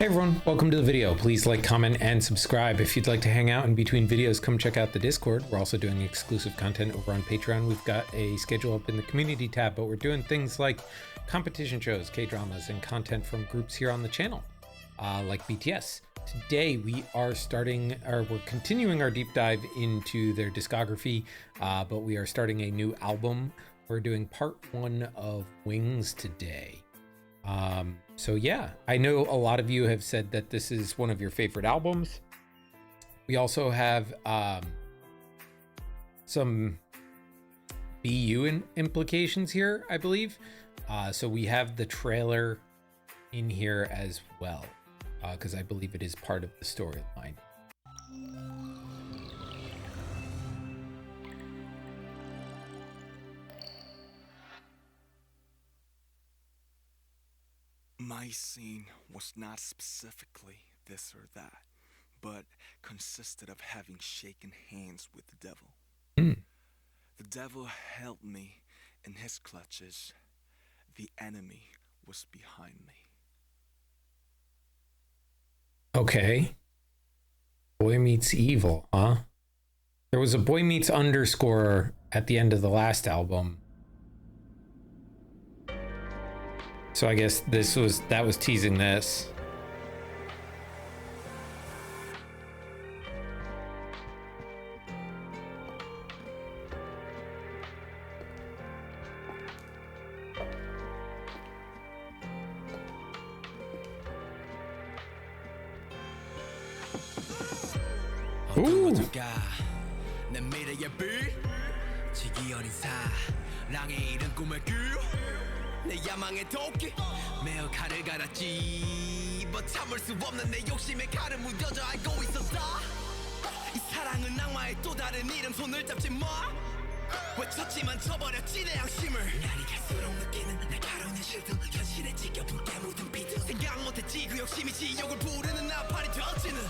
Hey everyone, welcome to the video. Please like, comment, and subscribe. If you'd like to hang out in between videos, come check out the Discord. We're also doing exclusive content over on Patreon. We've got a schedule up in the community tab, but we're doing things like competition shows, K-dramas, and content from groups here on the channel, like BTS. Today we are we're continuing our deep dive into their discography, but we are starting a new album. We're doing part 1 of Wings today. So yeah, I know a lot of you have said that this is one of your favorite albums. We also have some BU implications here, I believe. So we have the trailer in here as well, because I believe it is part of the storyline. My scene was not specifically this or that, but consisted of having shaken hands with the devil. The devil held me in his clutches. The enemy was behind me. Okay. Boy Meets Evil, huh? There was a Boy Meets underscore at the end of the last album. So I guess that was teasing this. Ooh. 내 야망의 도끼 매어 칼을 갈았지 뭐 참을 수 없는 내 욕심에 칼을 묻어져 알고 있었다 이 사랑은 악마의 또 다른 이름 손을 잡지 마 외쳤지만 쳐버렸지 내 양심을 날이 갈수록 느끼는 날카로운 실드 현실에 지겨붙게 묻은 비트 생각 못했지 그 욕심이 지옥을 부르는 나팔이 터지는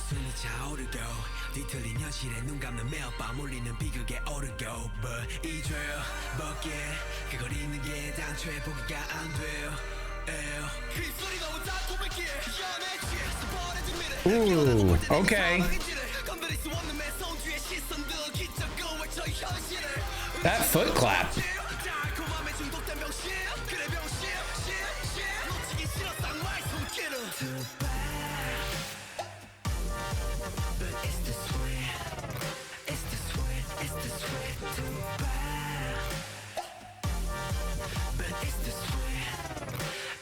숨이 차오르고 뒤틀린 현실에 눈 감는 매일 밤 울리는 비극에 오르고 But 이 죄 벗게 그걸 잊는 게 당초에 포기가 안 돼요 그 소리 너무 달콤했기에 연애 Ooh, okay. 건드릴 수 없는 매서운 뒤에 시선들 기적을 외쳐 현실을 That foot clap. 달콤함에 중독된 병신 그래 병신 놓치기 싫어 쌍마의 손길을 But it's the sweet, it's the sweet, it's the sweet too bad. But it's the sweet,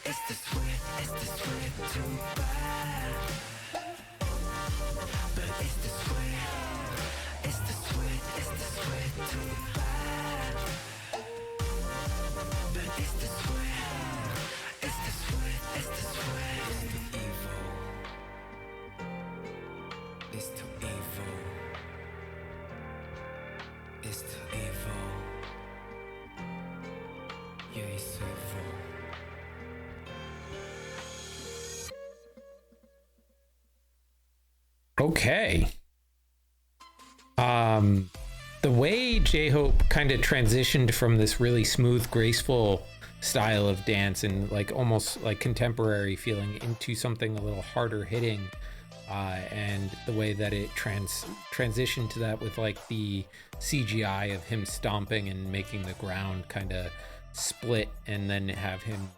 it's the sweet, it's the sweet too bad. But it's the sweet, it's the sweet, it's the sweet too bad. But it's the sweet, it's the sweet, it's the sweet. It's too evil. It's too evil. It's too evil. Yeah, it's evil. Okay. The way J-Hope kind of transitioned from this really smooth, graceful style of dance and like almost like contemporary feeling into something a little harder hitting, and the way that it transitioned to that with like the CGI of him stomping and making the ground kind of split, and then have him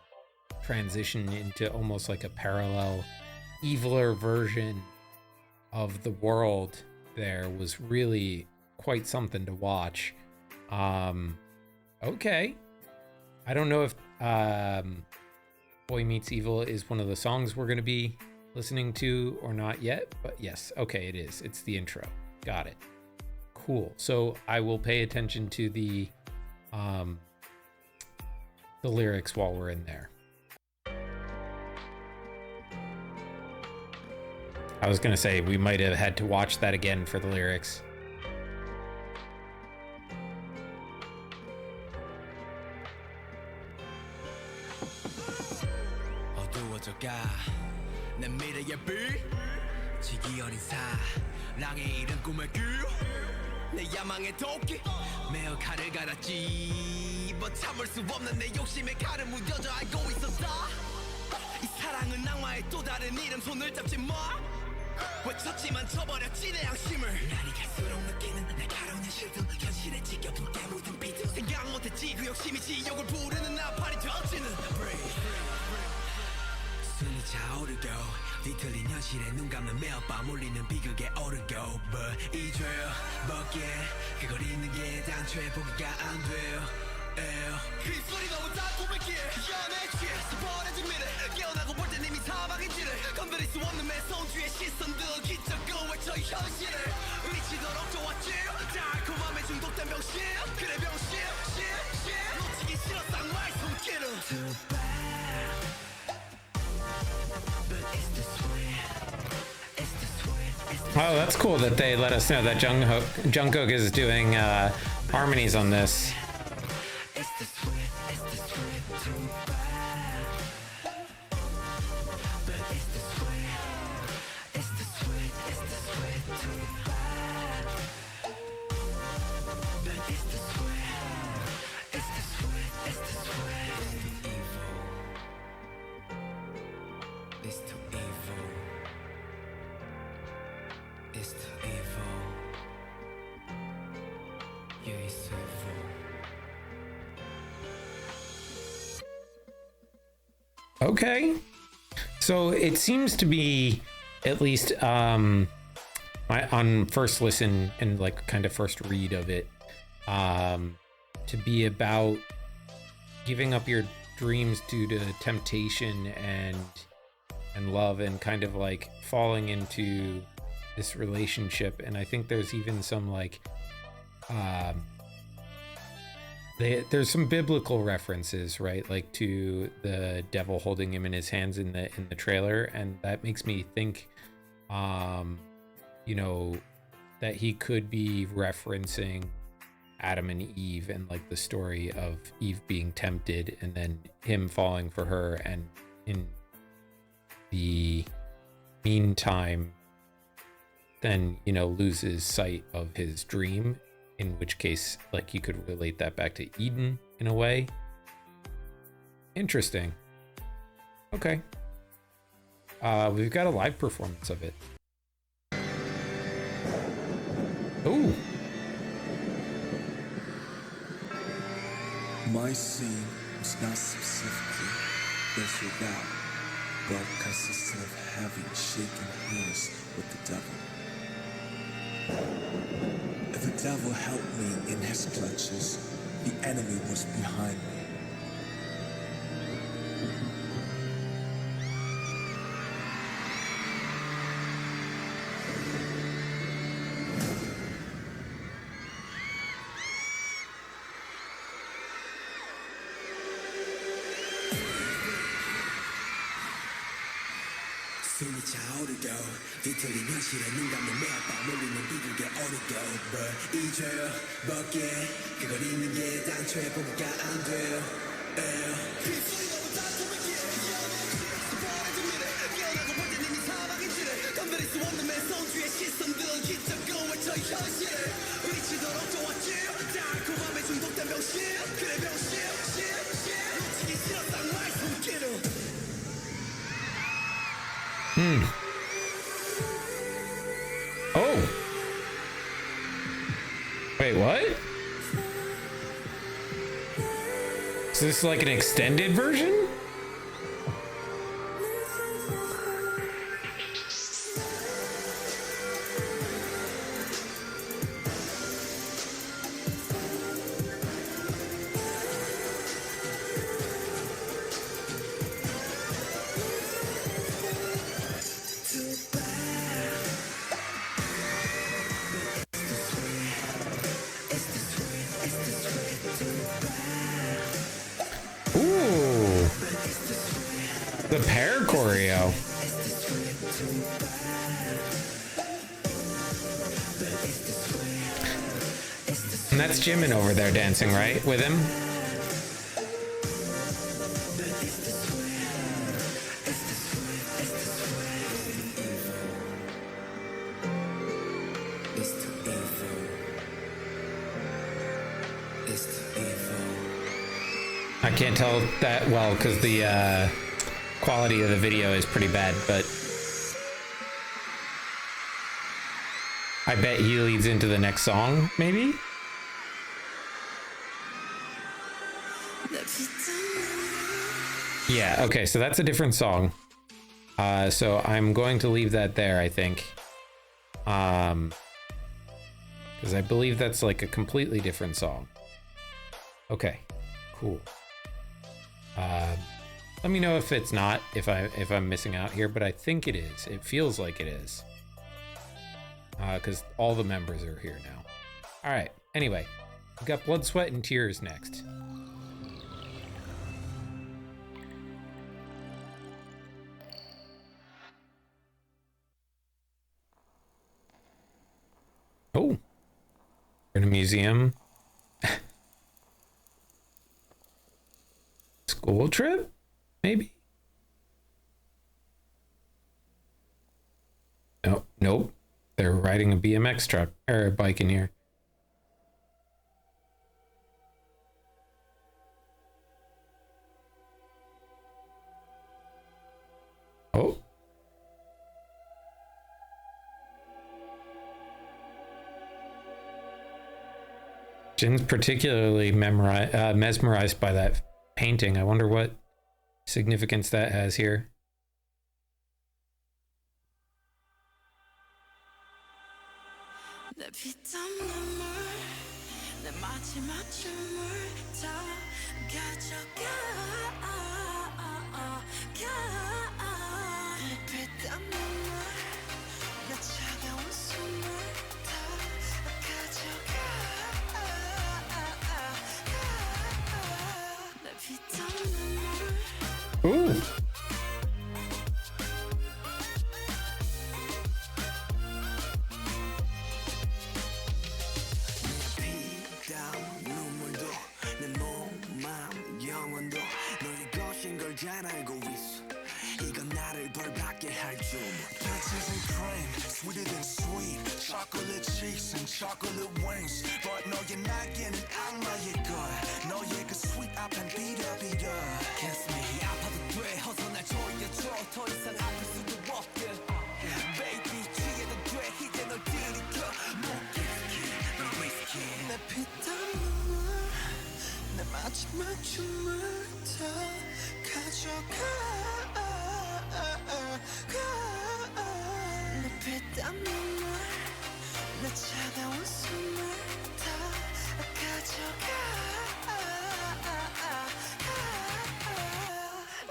transition into almost like a parallel, eviler version of the world there was really quite something to watch. Okay. I don't know if Boy Meets Evil is one of the songs we're going to be listening to or not yet, but yes, okay, it is. It's the intro. Got it. Cool. So I will pay attention to the lyrics while we're in there. I was gonna say we might have had to watch that again for the lyrics. 어두워져가 내 미래의 빛 지기 어린 사랑의 이른 꿈의 내 야망의 도끼 매어 칼을 갈았지 뭐 참을 수 없는 내 욕심에 칼을 묻어져 알고 있었다 이 사랑은 악마의 또 다른 이름 손을 잡지 마 외쳤지만 저버렸지 내 양심을 날이 갈수록 느끼는 날카로운 현실들 현실에 지켜둔 깨묻은 비트 생각 못했지 그 욕심이 지옥을 부르는 나팔이 터지는 숨이 차오르고 뒤틀린 현실에 눈 감는 매일 밤 울리는 비극에 오르고 But 이 죄밖에 그걸 잊는 게 당초에 포기가 안 돼요 그 소리 너무 달콤했기에 연애 취해서 버려진 미래 깨어나고 볼 땐 이미 사망인지를 건드릴 수 없는 매서운 뒤의 시선들 기적고 외쳐 현실을 미치도록 좋았지 달콤함에 중독된 병신 그래 병신 놓치기 싫었어 악마의 손길을 Too bad But it's the sweet It's the sweet It's the Oh, that's cool that they let us know that Jungkook is doing harmonies on this. It's the sweet, too bad. But it's the sweet, too bad. But it's the sweet, it's the sweet. It's too evil. It's too evil. Yeah, it's evil. Okay. So it seems to be, at least on first listen and like kind of first read of it, to be about giving up your dreams due to temptation and love and kind of like falling into this relationship. And I think there's even some like there's some biblical references, right, like to the devil holding him in his hands in the trailer, and that makes me think you know, that he could be referencing Adam and Eve and like the story of Eve being tempted and then him falling for her, and in the meantime then, you know, loses sight of his dream, in which case like you could relate that back to Eden in a way. Interesting. Okay. We've got a live performance of it. Ooh. My scene was not specifically this or that, but consisted of having shaken hands with the devil. If the devil held me in his clutches, the enemy was behind me. 숨이 차오르고 뒤틀린 현실에 눈 감는 매일 밤 울리는 비극에 오르고 But 이 죄밖에 그걸 잊는 게 당초에 포기가 안 돼요 그 소리 너무 달콤했기에 버려진 미래 깨어나고 볼 땐 이미 사망인지를 건드릴 수 없는 매서운 뒤의 시선들 기적고 외쳐 현실을 미치도록 좋았지 달콤함에 중독된 병신 그래 병신 놓치기 싫었어 악마의 손길을 Oh. Wait, what? Is this like an extended version? Ooh, the pair choreo. And that's Jimin over there dancing, right, with him? I can't tell that well because the quality of the video is pretty bad, but I bet he leads into the next song, maybe? Yeah, okay, so that's a different song. So I'm going to leave that there, I think. Because I believe that's like a completely different song. Okay, cool. Let me know if it's not, if I'm missing out here, but I think it is. It feels like it is. Because all the members are here now. All right, anyway, we've got Blood, Sweat, and Tears next. Oh, we're in a museum. School trip? Maybe? No, nope. They're riding a BMX truck or a bike in here. Oh. Jin's particularly mesmerized by that painting. I wonder what significance that has here. Ooh. 잘 알고 있어 이건 나를 벌받게 할 줄 Peaches and cream, sweeter than sweet Chocolate cheeks and chocolate wings But 너의 날개는 악마의 걸 너의 그 sweet 앞엔 비려비려 Kiss me 아파도 돼 어서 날 조여줘 더 이상 아플 수도 없게 Baby 취해도 돼 이제 널 들이켜 목기스키 널 위스키 내 피땀 눈물 내 마지막 춤을 다 가져가 내 피땀 눈물 내 차가운 숨을 다 가져가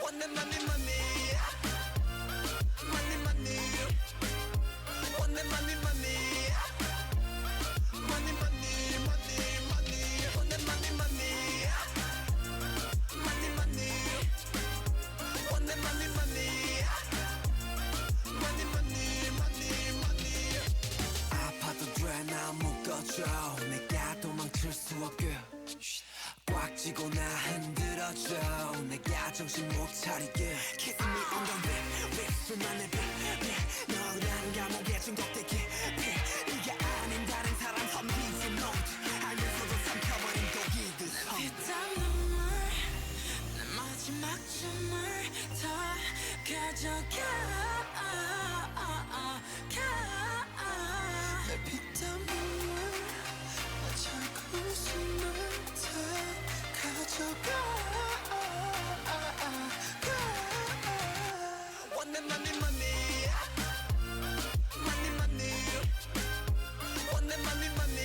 원내 money money money money 원내 money money money money money money 원내 money money money money 원내 money money money money money money 아파도 돼 나 묶어줘 내가 도망칠 수 없게 꽉 쥐고 나 흔들어줘 내가 정신 못 차리게 Kiss me on the lip 립술만의 빛 너란 감옥에 중독되게 네가 아닌 다른 사람 선비지 note 알면서도 삼켜버린 독이듯 피땀 눈물 내 마지막 춤을 다 가져가 내 피땀 눈물 내 차가운 숨을 다 가져가 원내 money money money money 원내 money money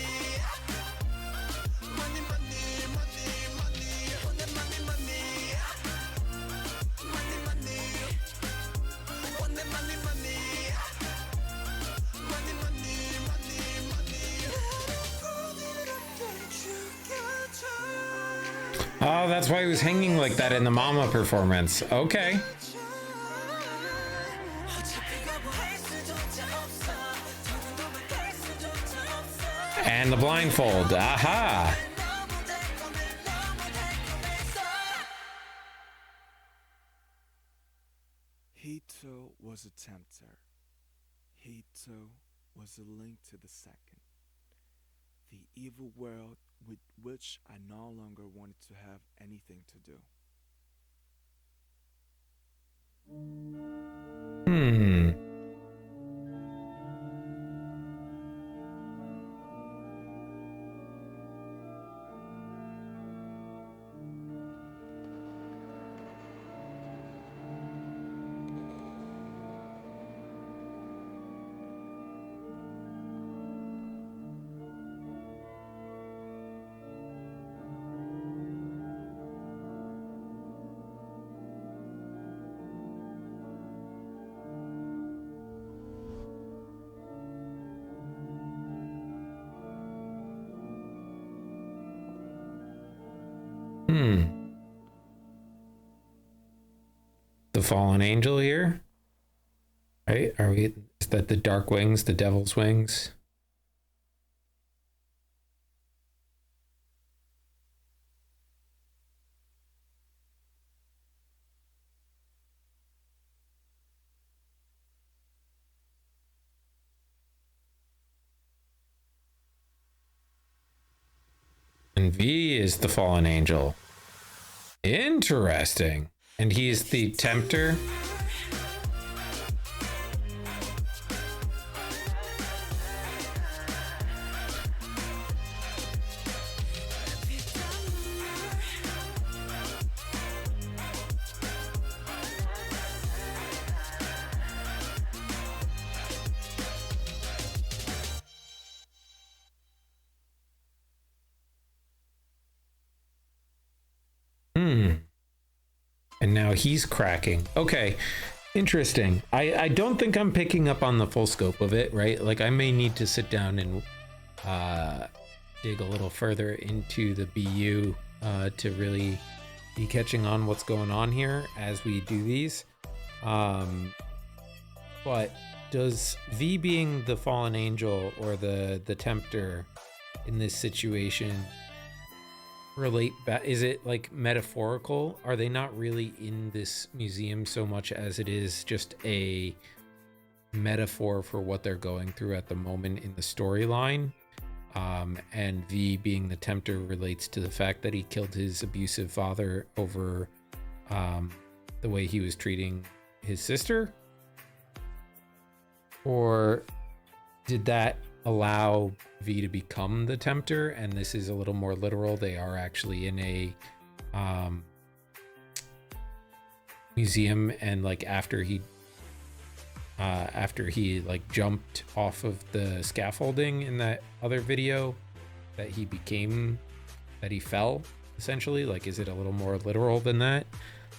money money money money 원내 money money money money 원내 money money money money money money Oh, that's why he was hanging like that in the Mama performance. Okay. And the blindfold. Aha. He too was a tempter. He too was a link to the second. The evil world with which I no longer wanted to have anything to do. Hmm. Hmm. The fallen angel here? Right? Are we, is that the dark wings, the devil's wings? And V is the fallen angel. Interesting. And he's the tempter. And now he's cracking. Okay, interesting. I don't think I'm picking up on the full scope of it, right? Like I may need to sit down and dig a little further into the BU to really be catching on what's going on here as we do these. But does V being the fallen angel or the tempter in this situation relate back? Is it like metaphorical? Are they not really in this museum so much as it is just a metaphor for what they're going through at the moment in the storyline? And V being the tempter relates to the fact that he killed his abusive father over the way he was treating his sister? Or did that allow V to become the tempter, and this is a little more literal? They are actually in a museum, and like after he like jumped off of the scaffolding in that other video, that he fell essentially. Like, is it a little more literal than that?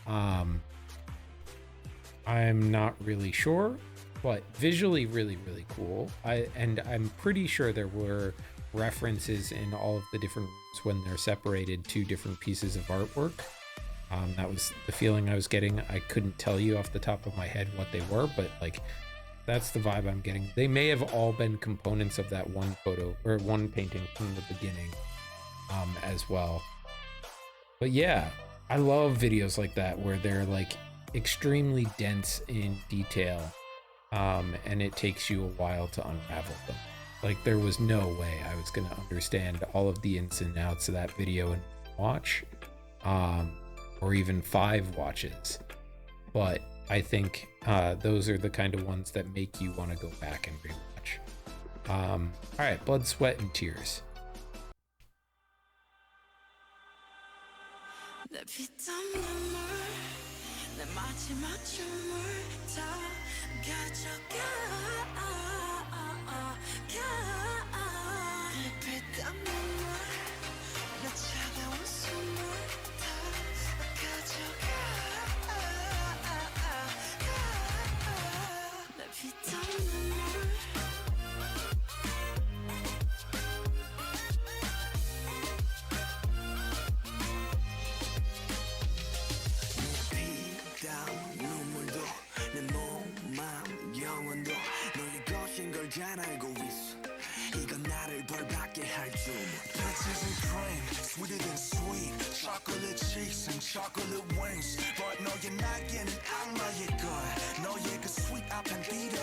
I'm not really sure, but visually really cool. I'm pretty sure there were references in all of the different rooms when they're separated to different pieces of artwork. That was the feeling I was getting. I couldn't tell you off the top of my head what they were, but like that's the vibe I'm getting. They may have all been components of that one photo or one painting from the beginning as well. But yeah, I love videos like that where they're like extremely dense in detail, and it takes you a while to unravel them. Like there was no way I was going to understand all of the ins and outs of that video in watch, or even 5 watches. But I think those are the kind of ones that make you want to go back and rewatch. All right, Blood, Sweat, and Tears. 잘 알고 있어 이건 나를 벌받게 할 줄 Peaches and cream, sweeter than sweet Chocolate cheeks and chocolate wings But 너의 날개는 악마의 걸 너의 그 sweet 앞엔 비려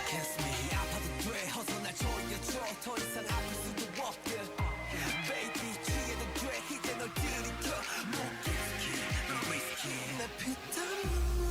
Kiss me 아파도 돼 어서 날 조여줘 더 이상 아플 수도 없게 Baby 취해도 돼 이제 널 들이켜 못 whiskey 내 피땀 눈물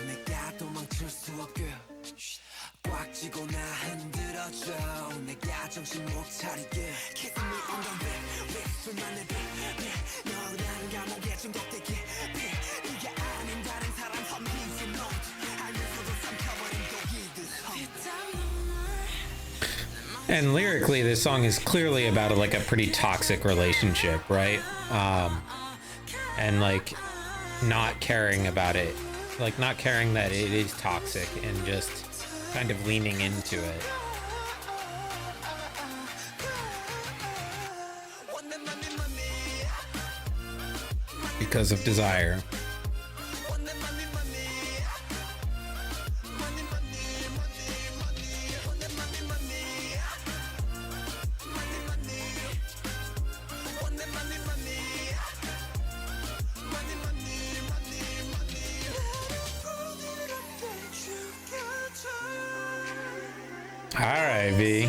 내가 도망칠 수 없게 꽉 쥐고 나 흔들어줘 내가 정신 못 차리게 Kiss me on the lip 술만의 빛 너로 나는 감옥에 중독되게 네가 아닌 다른 사람 험히지 note 알면서도 삼켜버린 독이듯 And lyrically, this song is clearly about like a pretty toxic relationship, right? And like not caring about it, like not caring that it is toxic and just kind of leaning into it. Because of desire. All right, V.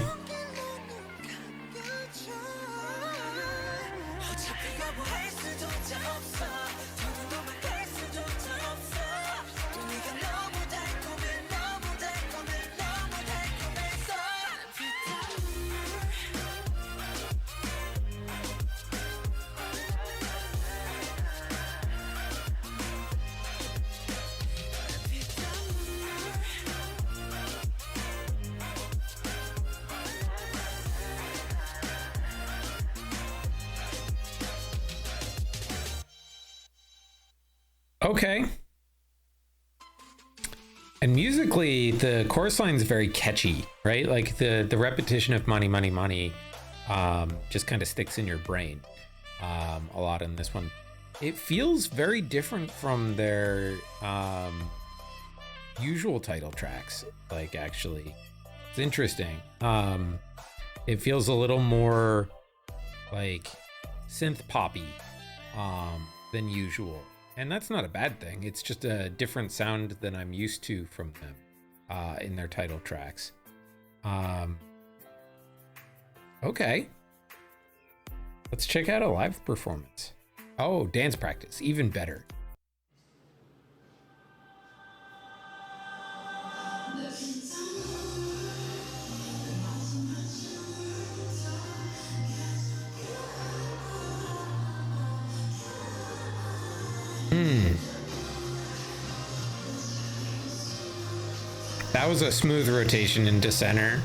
Okay. And musically, the chorus line is very catchy, right? Like the repetition of money, money, money just kind of sticks in your brain a lot in this one. It feels very different from their usual title tracks, like actually. It's interesting. It feels a little more like synth poppy than usual. And that's not a bad thing. It's just a different sound than I'm used to from them in their title tracks. Okay. Let's check out a live performance. Oh, dance practice, even better. That was a smooth rotation into center.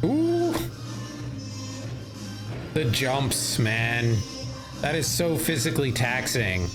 Ooh. The jumps, man. That is so physically taxing.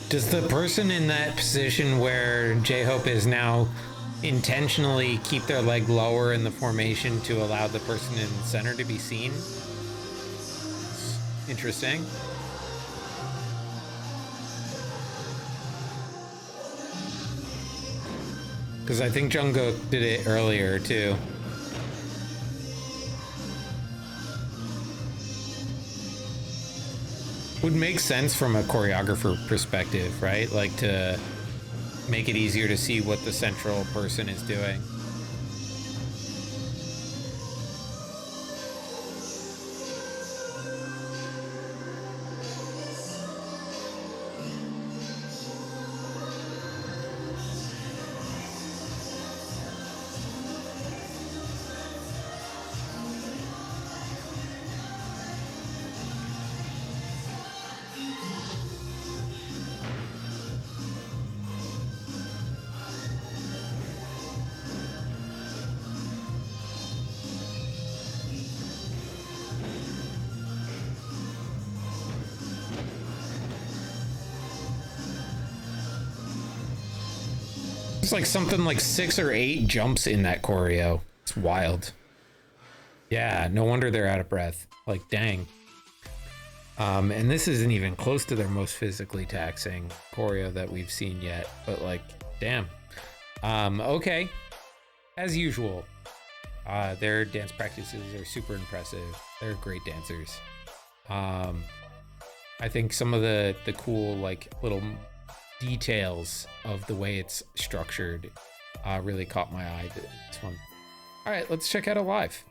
Does the person in that position where J-Hope is now intentionally keep their leg lower in the formation to allow the person in the center to be seen? Interesting. Because I think Jungkook did it earlier too. Would make sense from a choreographer perspective, right? Like to make it easier to see what the central person is doing. It's like something like 6 or 8 jumps in that choreo. It's wild. Yeah, no wonder they're out of breath. Like, dang. And this isn't even close to their most physically taxing choreo that we've seen yet. But like, damn. Okay. As usual, their dance practices are super impressive. They're great dancers. I think some of the cool like little details of the way it's structured really caught my eye this one. All right, let's check out a live.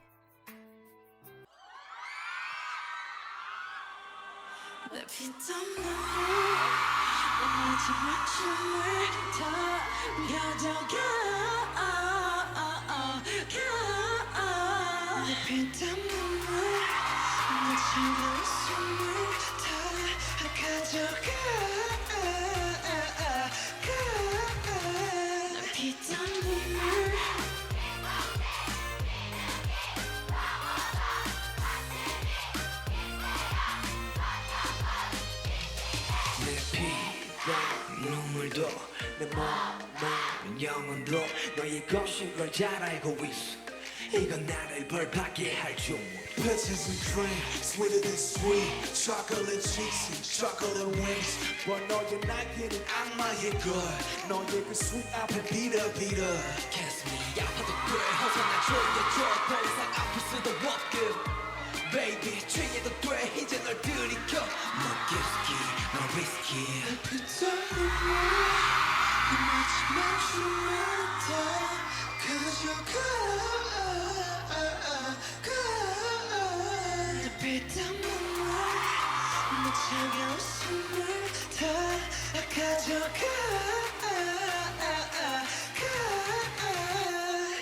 눈물도 내 몸은 영혼도 너의 것인 걸 잘 알고 있어 이건 나를 벌받게 할 줄 Peaches and cream, sweeter than sweet Chocolate cheeks and chocolate wings But 너의 날개는 악마의 걸 너의 그 sweet 앞에 비려 가슴이 아파도 돼 어서 날 조여줘 더 이상 아플 수도 없게 Baby 취해도 돼 이제 널 들이켜 너 기스키 너 위스키 내 피땀눈물 그 마지막 춤을 다 가져가 내 피땀눈물 내 차가운 숨을 다 가져가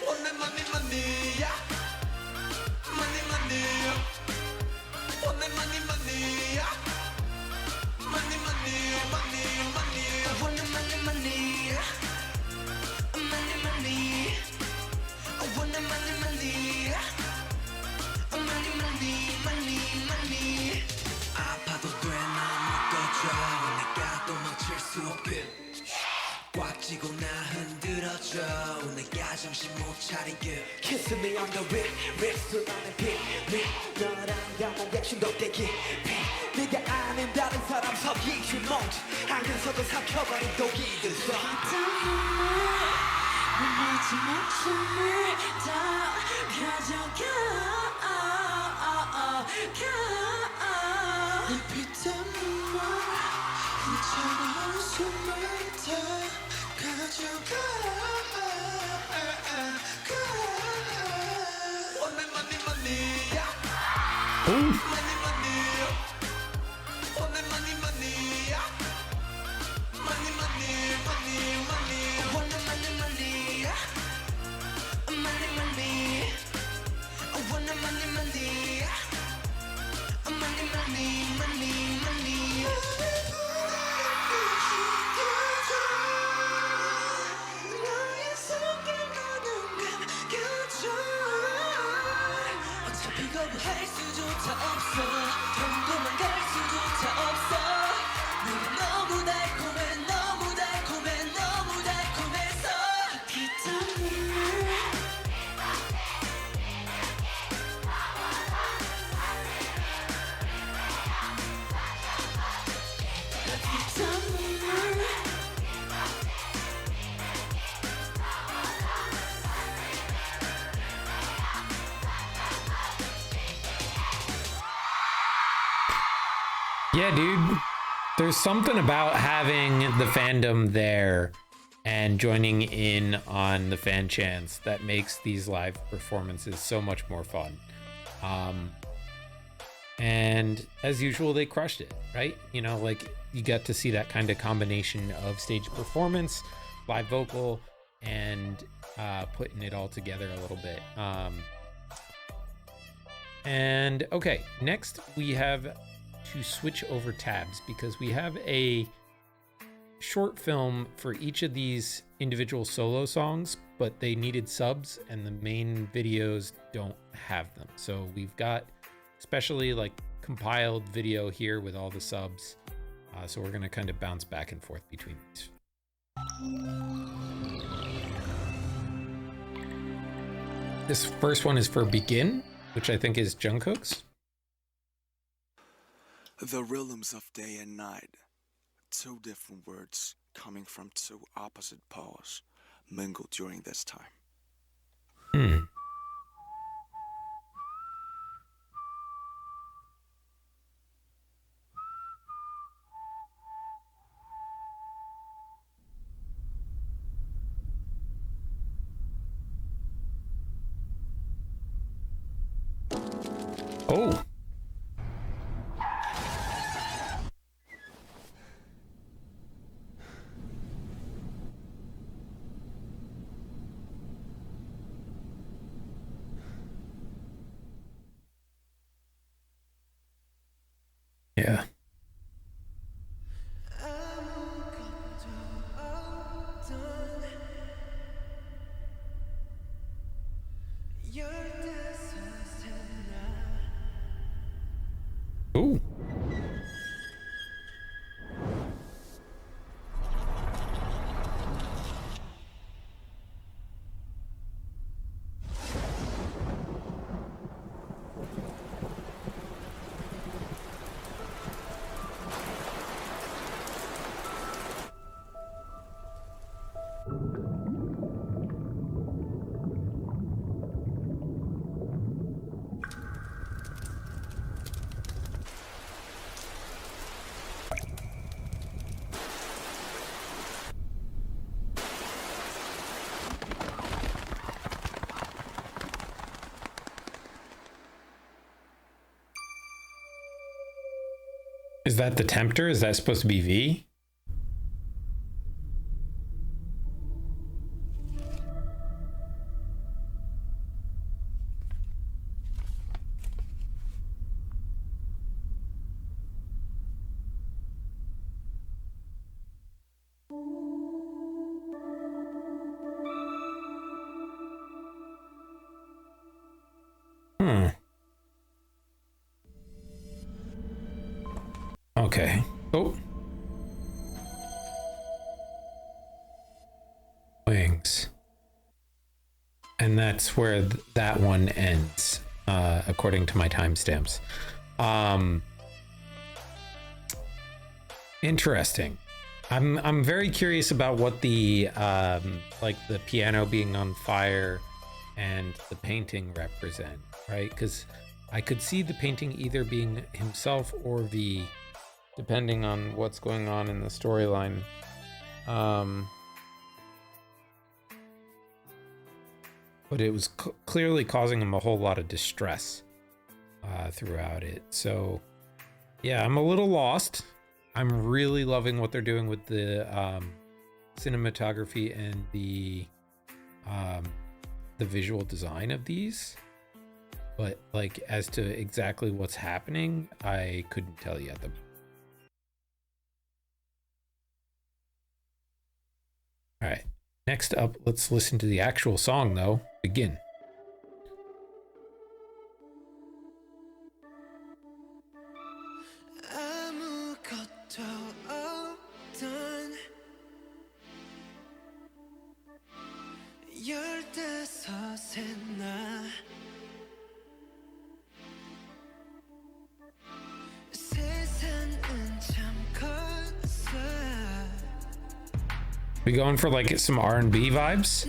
원래 money야 money야 원래 money야 money야 원래 money야 원래 money야 아파도 돼나 묶어줘 내가 도망칠 수 없게 꽉 쥐고 나 흔들어줘 내가 정신 못 차리게 Kiss me on the lip 수많은 빛 너랑 영원히 중독되기 네가 아닌 다른 사람 속이지 멍치 안에서도 삼켜버린 독이들 써 내 마지막 춤을 다 가져가 내 피땀눈물 내 차가운 숨을 다 가져가 원래 money야 Ooh. money야 원래 money야 원래 너의 손길 너는 감겨줘 어차피 거부할 수조차 없어 Yeah, dude. There's something about having the fandom there and joining in on the fan chants that makes these live performances so much more fun. And as usual, they crushed it, right? You know, like you got to see that kind of combination of stage performance, live vocal, and putting it all together a little bit. And okay, next we have to switch over tabs because we have a short film for each of these individual solo songs, but they needed subs and the main videos don't have them. So we've got especially like compiled video here with all the subs. So we're gonna kind of bounce back and forth between these. This first one is for Begin, which I think is Jungkook's. The rhythms of day and night, two different words coming from two opposite poles, mingled during this time. Oh. Yeah. Ooh. Is that the Tempter? Is that supposed to be V? Okay. Oh. Wings. And that's where that one ends, according to my timestamps. Interesting. I'm very curious about what the like the piano being on fire and the painting represent, right? Because I could see the painting either being himself or V, depending on what's going on in the storyline. But it was clearly causing him a whole lot of distress throughout it. So yeah, I'm a little lost. I'm really loving what they're doing with the cinematography and the visual design of these. But like as to exactly what's happening, I couldn't tell you at the moment. All right, next up, let's listen to the actual song though. Begin. We going for like some R&B vibes?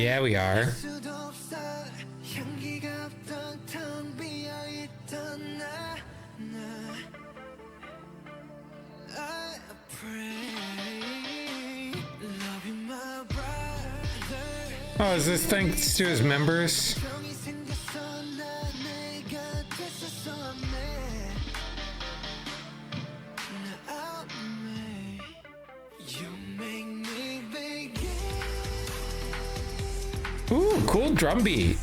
Yeah, we are. Oh, is this thanks to his members? Ooh, cool drum beat.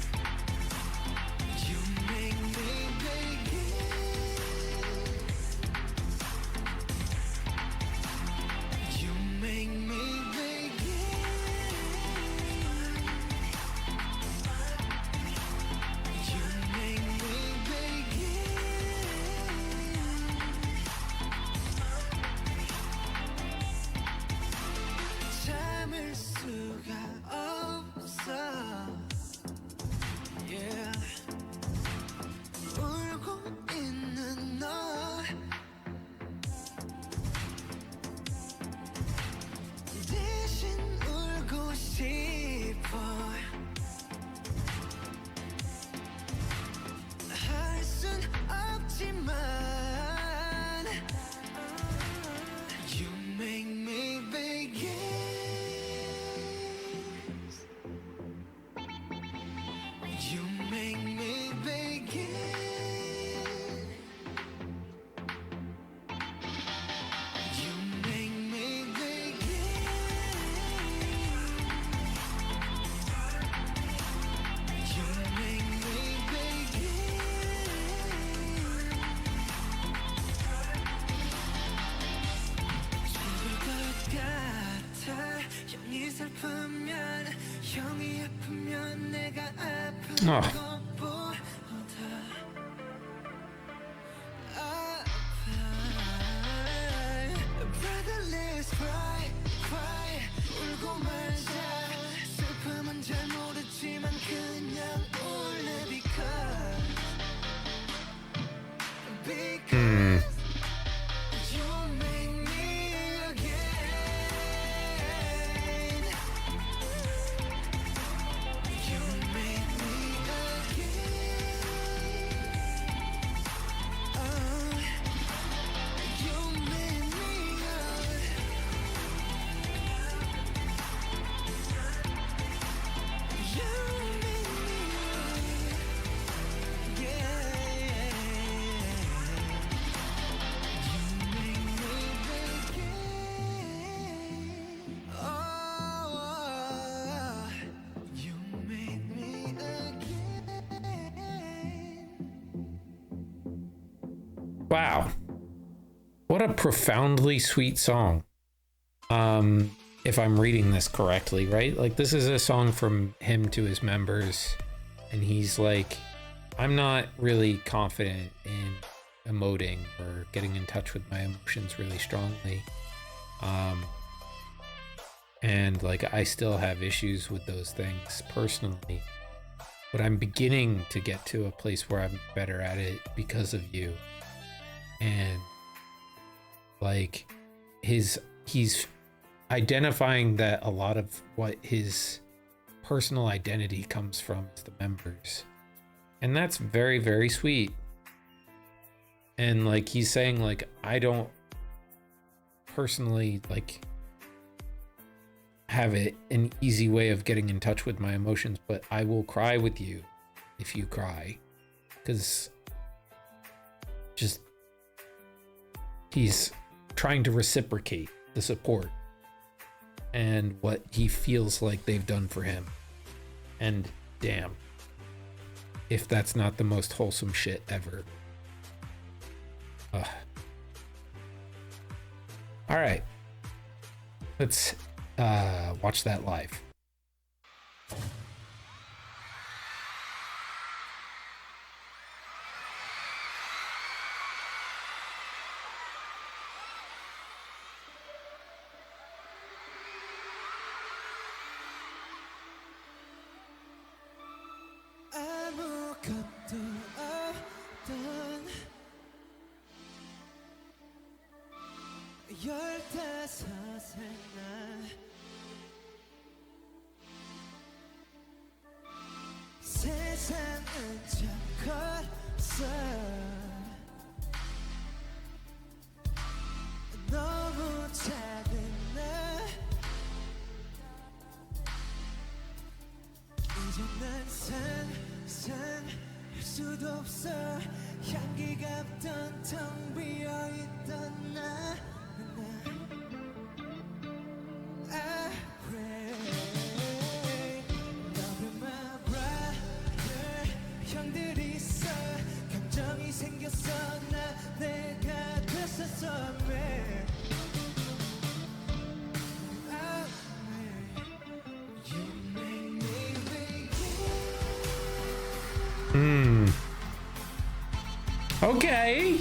Oh. Wow. What a profoundly sweet song. If I'm reading this correctly, right? Like, this is a song from him to his members, and he's like, I'm not really confident in emoting or getting in touch with my emotions really strongly. And like, I still have issues with those things personally, but I'm beginning to get to a place where I'm better at it because of you. And like, he's identifying that a lot of what his personal identity comes from is the members, and that's very, very sweet. And like, he's saying, like, I don't personally like have an easy way of getting in touch with my emotions, but I will cry with you if you cry, because just he's trying to reciprocate the support and what he feels like they've done for him. And damn, if that's not the most wholesome shit ever. All right, let's watch that live. 컸어 너무 작은 나 이제 난 상상할 수도 없어 향기가 없던 텅 비어있던 나 I pray Love you my brother 형들이 있어 감정이 생겼어 나 내가 됐었어 man Okay.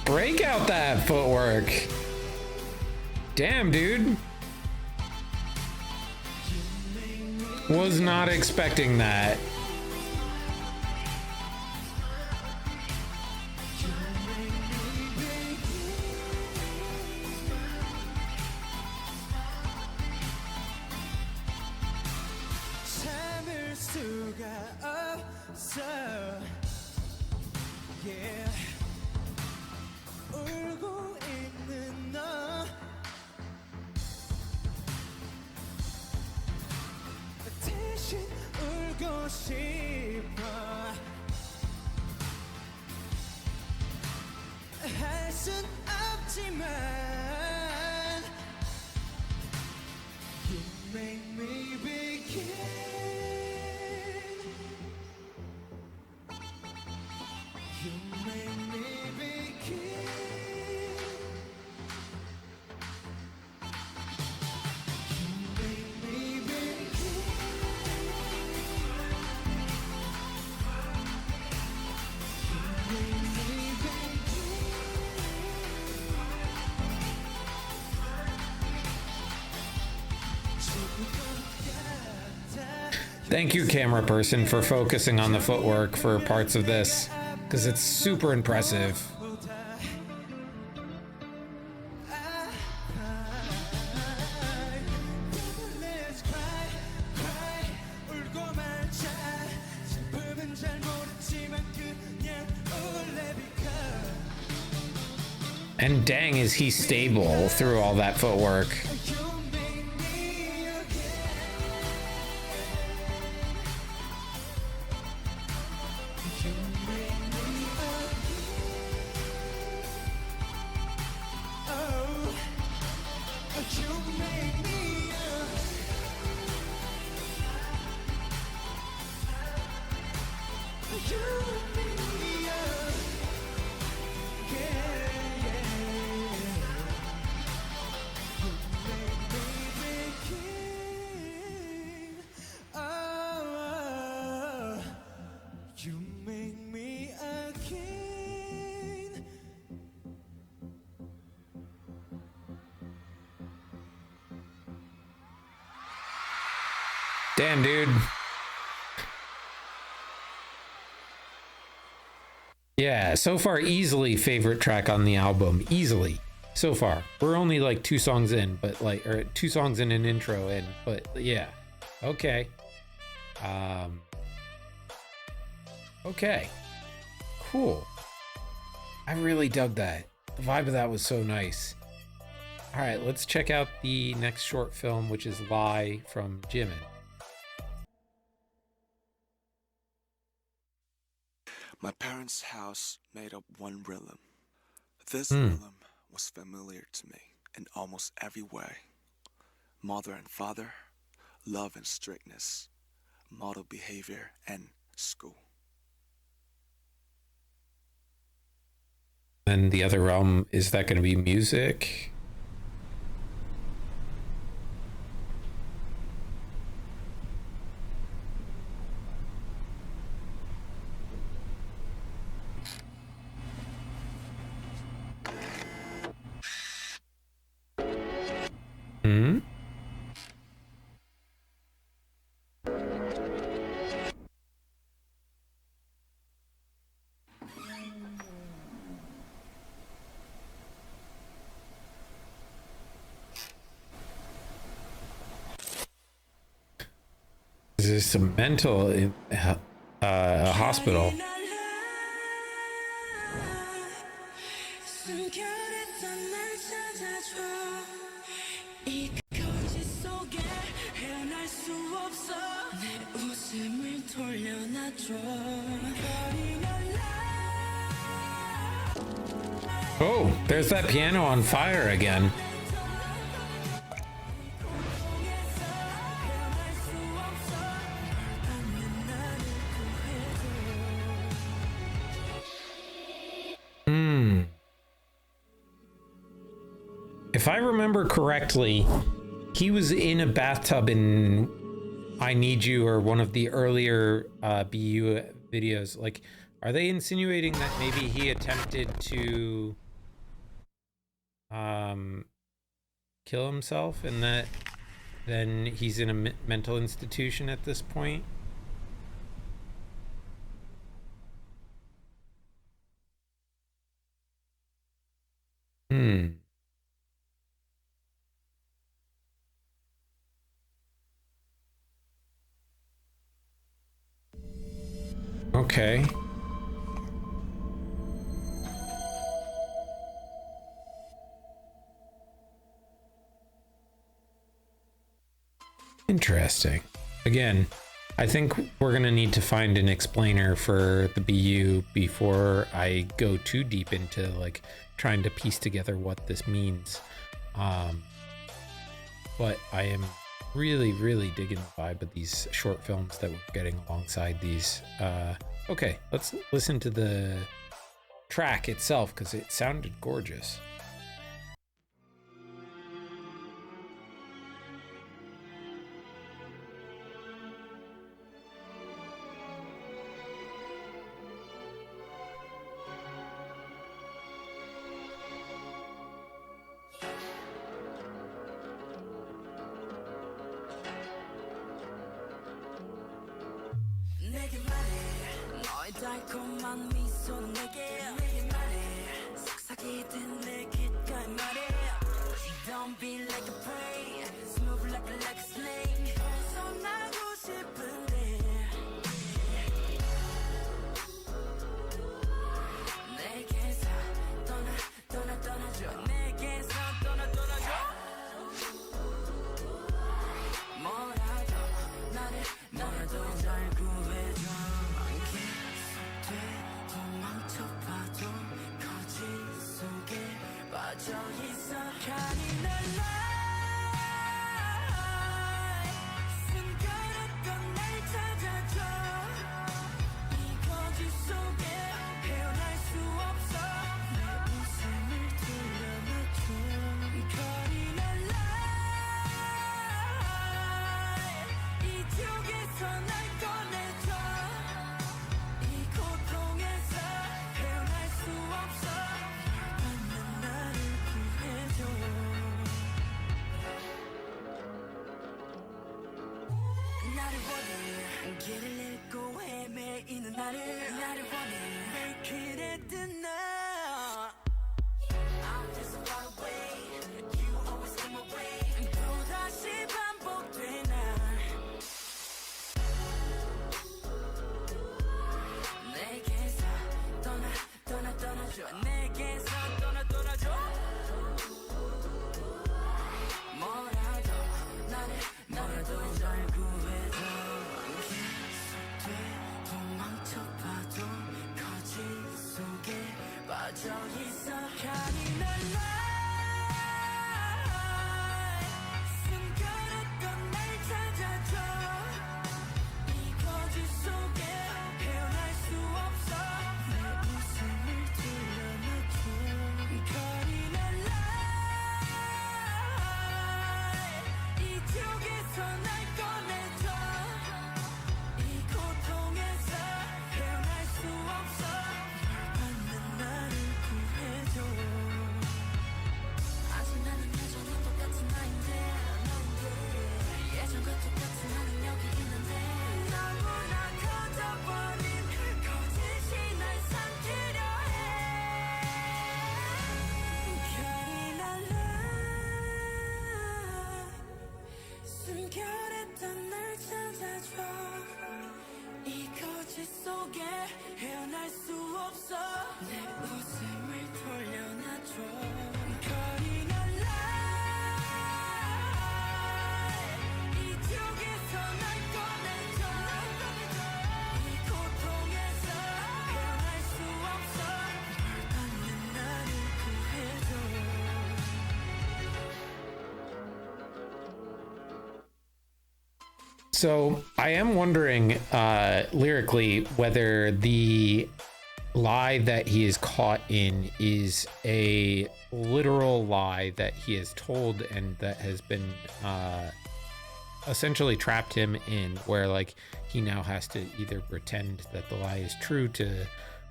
Break out that footwork. Damn, dude. Was not expecting that. 참을 수가 없어 Yeah 울고 있는 너 대신 울고 싶어 할 순 없지만 You make me begin You make me begin You make me begin You make me Thank you, camera person, for focusing on the footwork for parts of this, because it's super impressive. Let's cry, cry 울고 말자 슬픔은 잘 모르지만 그냥 울래 because And dang, is he stable through all that footwork. You make me again You make me again Oh You make me You make me yeah, yeah. You make me begin. Oh, you make me again. Damn, dude. Yeah, so far, easily favorite track on the album. Easily. So far. We're only like 2 songs in, but like, or 2 songs in an intro in, but yeah. Okay. Okay. Cool. I really dug that. The vibe of that was so nice. All right, let's check out the next short film, which is Lie from Jimin. My parents' house made up one rhythm. This rhythm was familiar to me in almost every way. Mother and father, love and strictness, model behavior, and school. And the other realm, is that going to be music? Hmm? Is this a mental a hospital? 숨겨냈던 날 찾아줘 이 거짓 속에 헤어날 수 없어 내 웃음을 돌려놔줘 Oh, there's that piano on fire again. If I remember correctly, he was in a bathtub in I Need You or one of the earlier BU videos. Like, are they insinuating that maybe he attempted to kill himself and that then he's in a mental institution at this point? Okay. Interesting. Again, I think we're gonna need to find an explainer for the BU before I go too deep into like trying to piece together what this means. But I am really digging the vibe of these short films that we're getting alongside these. Okay, let's listen to the track itself because it sounded gorgeous. 내게 말해 너의 달콤한 미소는 내게 말해 속삭이듯 내 귓가에 말해 Don't be like a prey Smooth like a snake 벗어나고 싶은데 내게서 떠나줘 내게서 떠나줘 뭐라도 나를 잘 구해줘 도망쳐봐도 거짓 속에 빠져있어 잔인한 숨겨놨던 날 찾아줘 이 거짓 속에 헤어날 수 없어 내 웃음을 돌려놔줘 거리는 이쪽에서 날 꺼내줘 이 고통에서 헤어날 수 없어 받는 나를 구해줘 나를 원해 길을 잃고 헤매이는 나를 원해 Make it at the night I'm just far away You always come away 또다시 반복돼 날 내게서 떠나줘 내게서 떠나줘 뭐라도 나를 잘 구해줘 계속돼 도망쳐봐도 거짓 속에 빠져있어 잔인한 숨겨놨던 날 찾아줘 이 거짓 속에 헤어날 수 없어 내 웃음을 돌려놔줘 거리는 이쪽에서 날 꺼내줘 이 고통에서 헤어날 수 없어 받는 나를 구해줘 So I am wondering lyrically whether the lie that he is caught in is a literal lie that he is told and that has been essentially trapped him in, where like he now has to either pretend that the lie is true to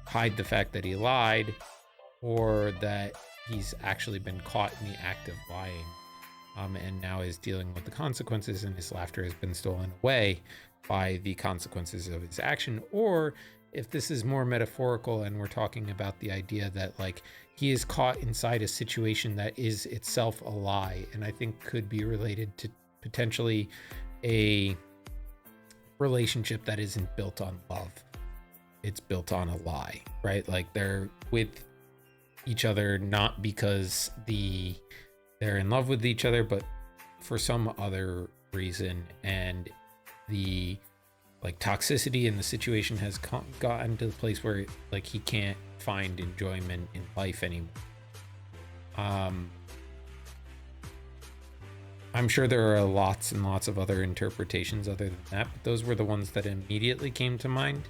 hide the fact that he lied, or that he's actually been caught in the act of lying, and now is dealing with the consequences, and his laughter has been stolen away by the consequences of his action. Or if this is more metaphorical and we're talking about the idea that like he is caught inside a situation that is itself a lie, and I think could be related to potentially a relationship that isn't built on love. It's built on a lie, right? Like they're with each other not because they're in love with each other, but for some other reason, and the like toxicity in the situation has gotten to the place where like he can't find enjoyment in life anymore. I'm sure there are lots and lots of other interpretations other than that, but those were the ones that immediately came to mind.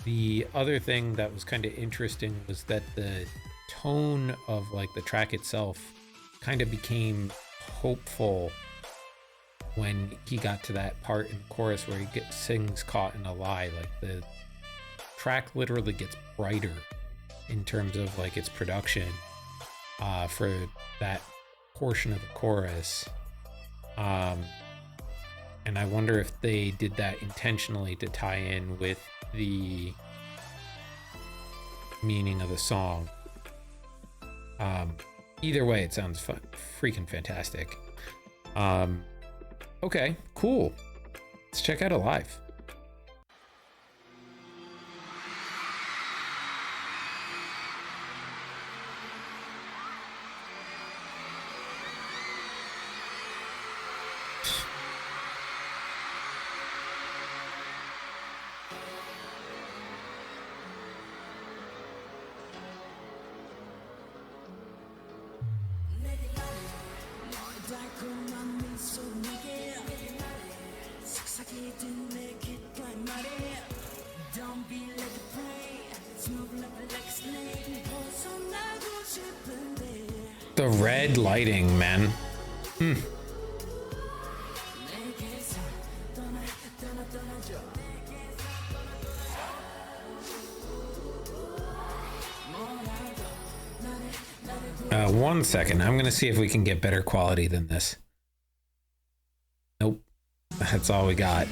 The other thing that was kind of interesting was that the tone of like the track itself kind of became hopeful when he got to that part in the chorus where he sings "Caught in a Lie." Like the track literally gets brighter in terms of like its production for that portion of the chorus, and I wonder if they did that intentionally to tie in with the meaning of the song. Either way, it sounds freaking fantastic. Okay, cool. Let's check out Alive. The red lighting, man. One second. I'm gonna see if we can get better quality than this. Nope. That's all we got.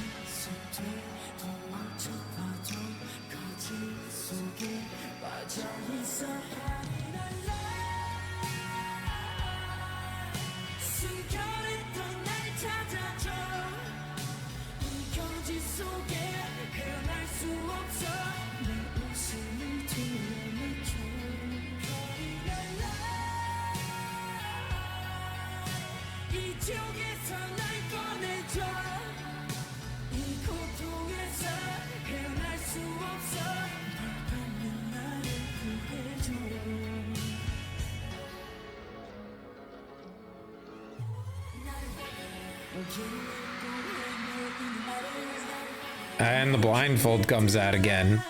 And the blindfold comes out again.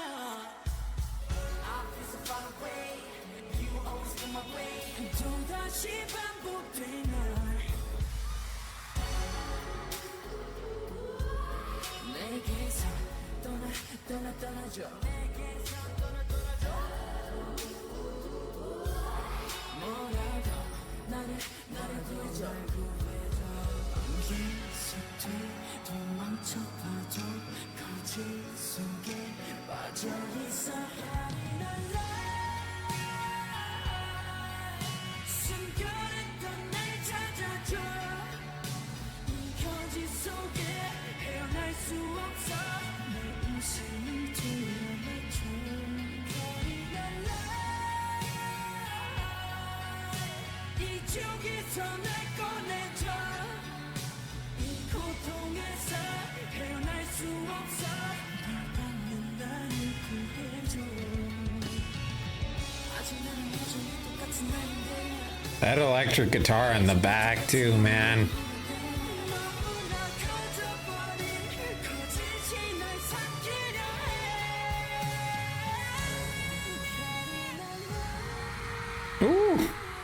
That electric guitar in the back too, man.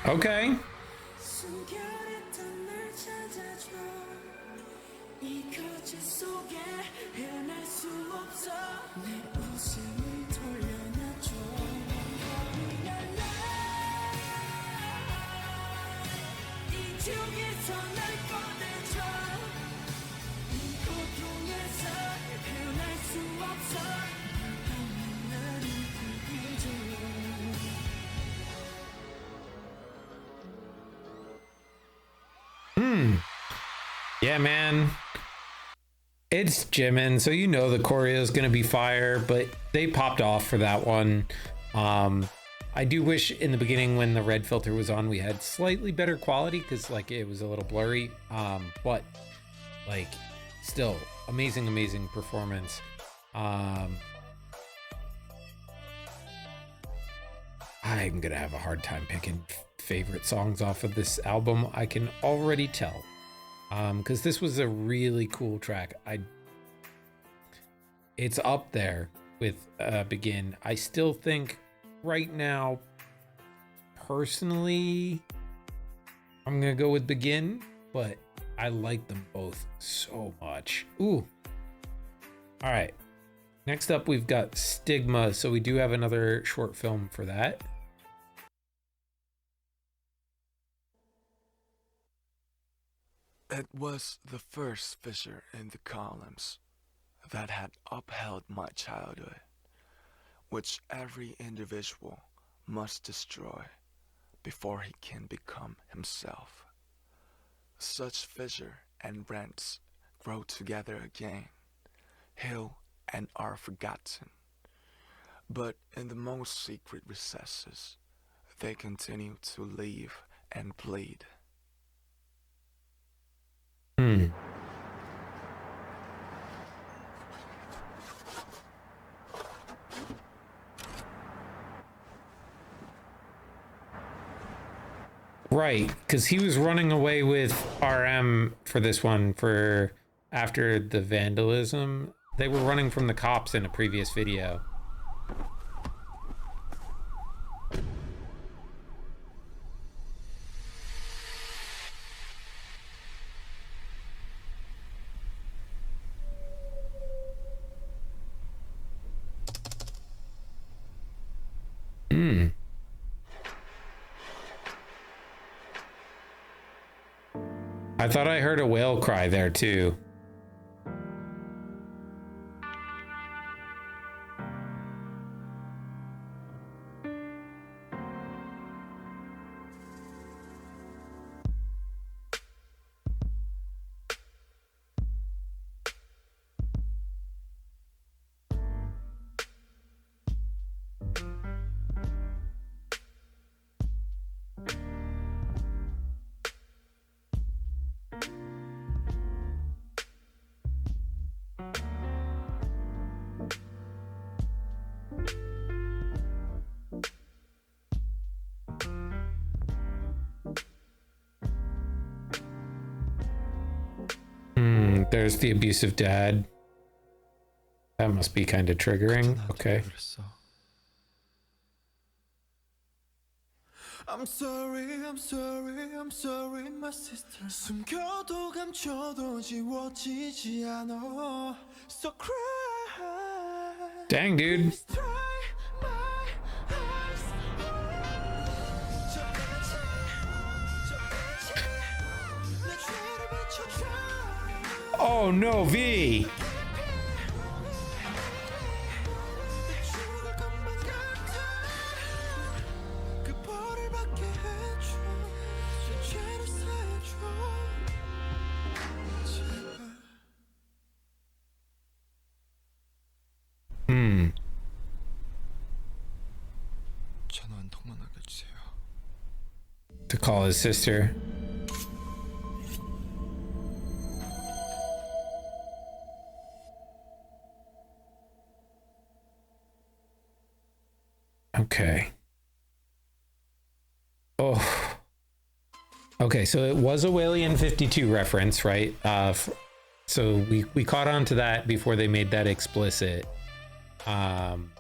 Okay. Yeah, man. It's Jimin, so you know the choreo is gonna be fire, but they popped off for that one. I do wish in the beginning when the red filter was on, we had slightly better quality because like it was a little blurry. But like still amazing performance. I'm gonna have a hard time picking favorite songs off of this album. I can already tell. Because this was a really cool track. It's up there with Begin. I still think right now, personally, I'm gonna go with Begin, but I like them both so much. Ooh. All right. Next up, we've got Stigma. So we do have another short film for that. It was the first fissure in the columns that had upheld my childhood, which every individual must destroy before he can become himself. Such fissure and rents grow together again, heal and are forgotten. But in the most secret recesses, they continue to live and bleed. Right, because he was running away with RM for this one for after the vandalism. They were running from the cops in a previous video. I thought I heard a whale cry there too. There's the abusive dad. That must be kind of triggering. Okay. I'm sorry, my sister. 숨겨도 감춰도 지워지지 않아. So cry. Dang, dude. Oh no, V. To call his sister. Okay. Oh. Okay, so it was a Walian 52 reference, right? So we caught on to that before they made that explicit. And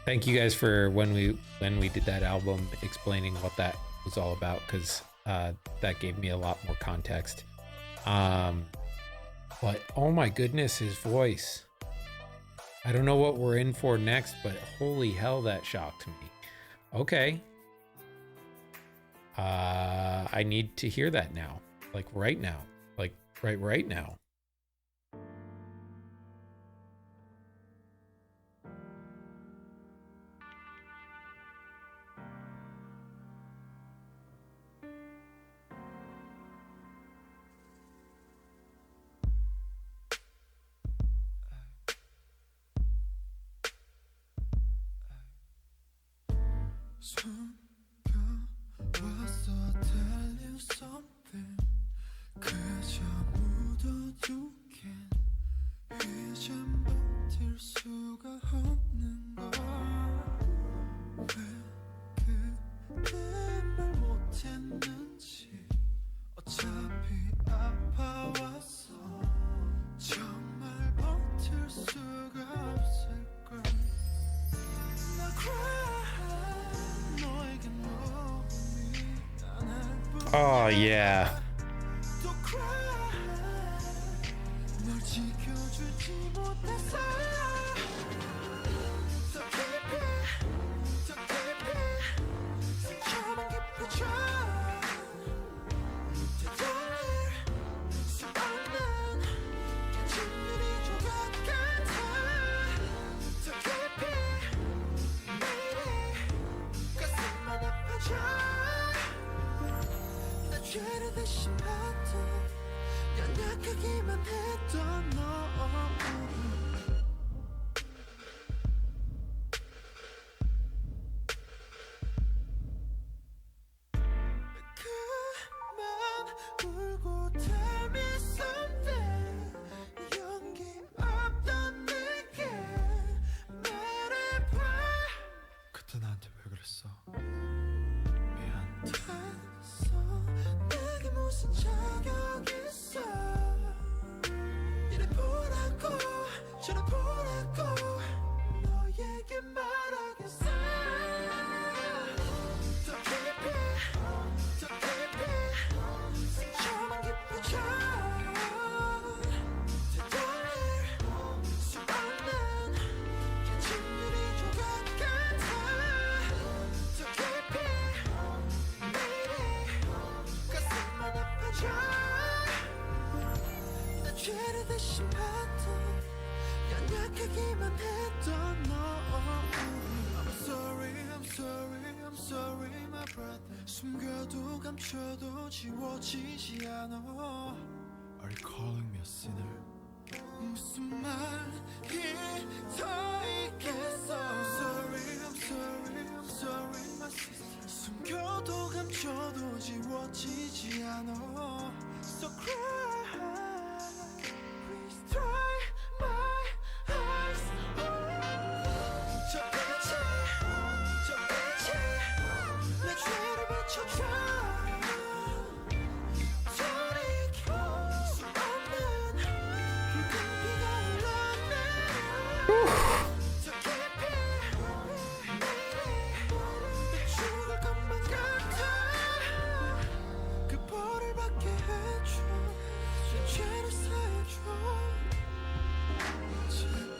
Thank you guys for when we did that album explaining what that was all about, because that gave me a lot more context. But oh my goodness, his voice. I don't know what we're in for next, but holy hell, that shocked me. Okay. I need to hear that now. Like right now. Like right now. 숨겨왔어 tell you something 그저 묻어두긴 이젠 버틸 수가 없는 걸 왜 그때 말 못했는지 어차피 아파왔어 정말 버틸 수가 없을걸 나 cry 너에게 너무 미안할 뿐 Oh yeah. 또 cry 널 지켜주지 못해서 더 깊이 더 깊이 상처만 깊어져 되돌릴 수 없는 진리를 조각 같아 더 깊이 매일이 가슴만 아파져 나 죄를 대신 받던 연약하기만 했던 너 그만 울고 tell me something 용기 없던 내게 말해봐 그때 나한테 왜 그랬어 미안 됐어 내게 무슨 자격 있어 이래 보라고 저래 보라고 너에게 말하겠어 더 깊이 더 깊이 상처만 깊어져 되돌릴 수 없는 진리를 조각 같아 더 깊이 매일이 가슴만 아파져 나 죄를 대신 받던 연약하기만 했던 너 I'm sorry, I'm sorry, I'm sorry my brother 숨겨도 감춰도 지워지지 않아 Are you calling me a sinner? 무슨 말이 더 있겠어 I'm sorry, I'm sorry, I'm sorry my sister 숨겨도 감춰도 지워지지 않아 So cry Please dry my eyes 저 빛이 내 죄를 비춰줘 돌이킬 수 없는 붉은 피가 흘러내려 더 깊이 매일이 죽을 것만 같아 그 벌을 받게 해줘 내 죄를 사해줘 제발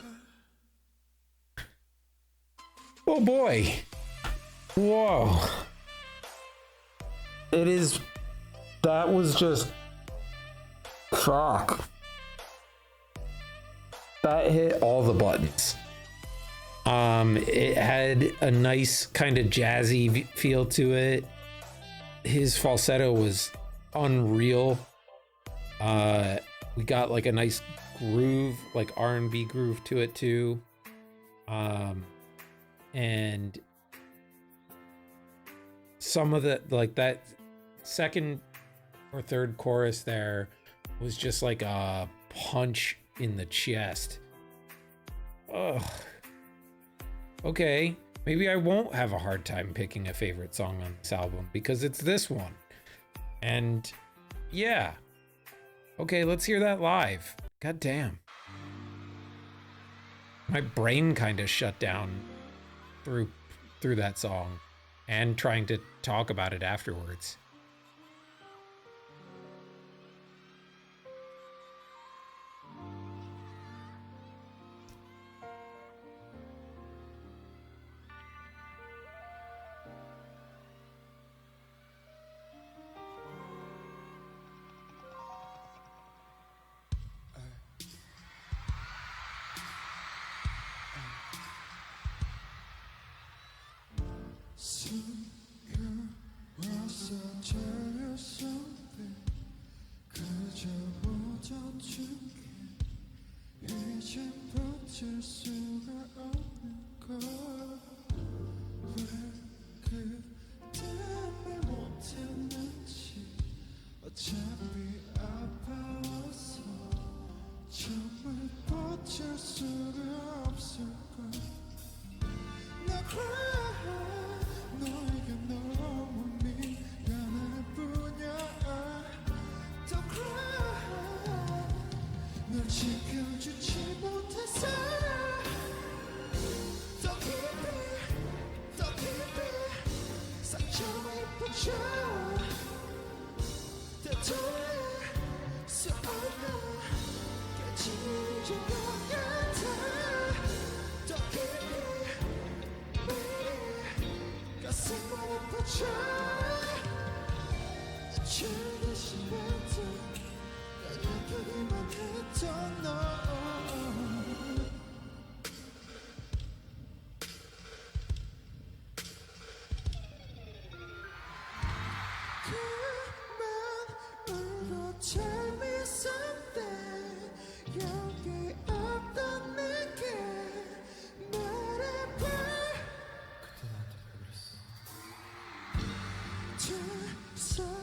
Oh boy. Whoa. It is. That was just. Fuck. That hit all the buttons. It had a nice kind of jazzy feel to it. His falsetto was unreal. We got like a nice groove, like R&B groove to it too. And some of the like that second or third chorus there was just like a punch in the chest. Ugh. Okay, maybe I won't have a hard time picking a favorite song on this album because it's this one. And yeah. Okay, let's hear that live. God damn. My brain kind of shut down through that song and trying to talk about it afterwards.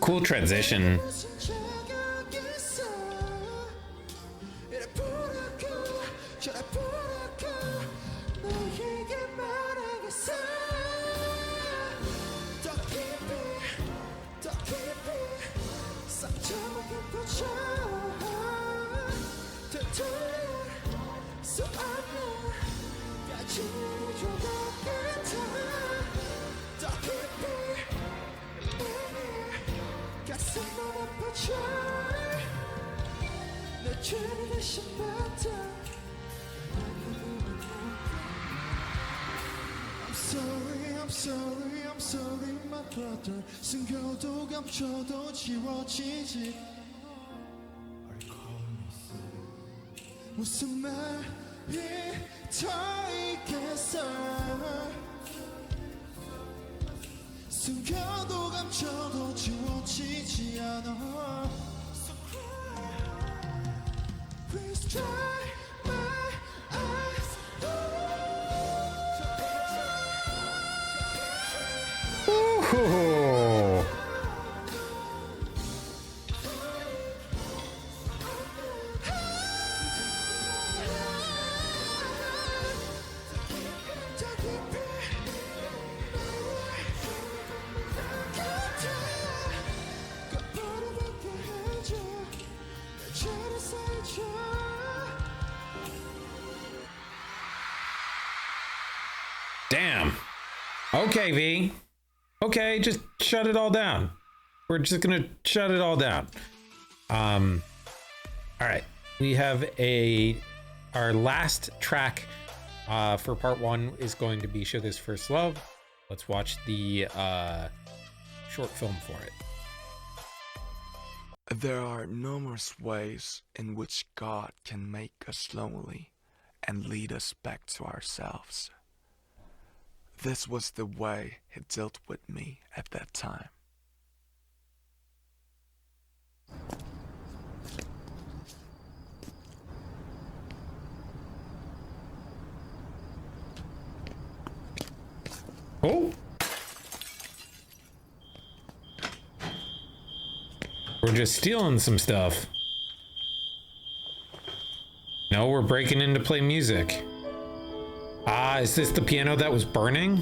Cool transition. I'm sorry, my brother. 숨겨도 감춰도 지워지지. 무슨 말이 더 있겠어. 숨겨도 감춰도 지워지지 않아. So cry, please dry my eyes. Ooh. Damn. Okay, V. Okay, just shut it all down. We're just gonna shut it all down. All right, we have our last track for part one is going to be Sugar's First Love. Let's watch the short film for it. There are numerous ways in which God can make us lonely and lead us back to ourselves. This was the way he dealt with me at that time. Oh! We're just stealing some stuff. No, we're breaking in to play music. Ah, is this the piano that was burning?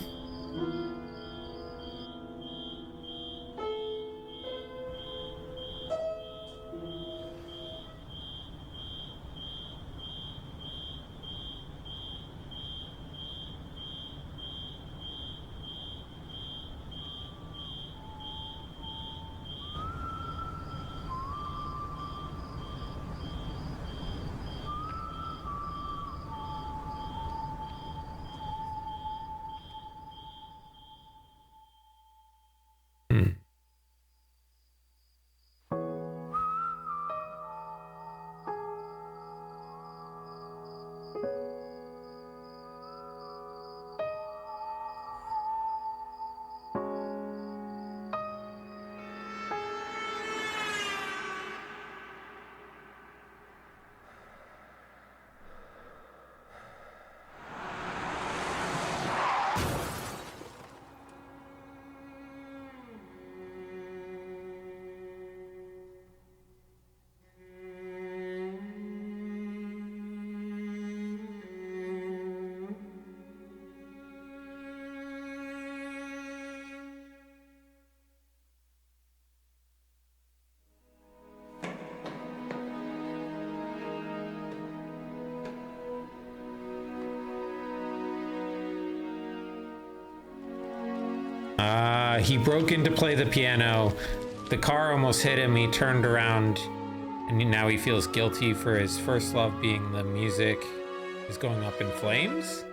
He broke in to play the piano. The car almost hit him. He turned around, and now he feels guilty for his first love being the music is going up in flames.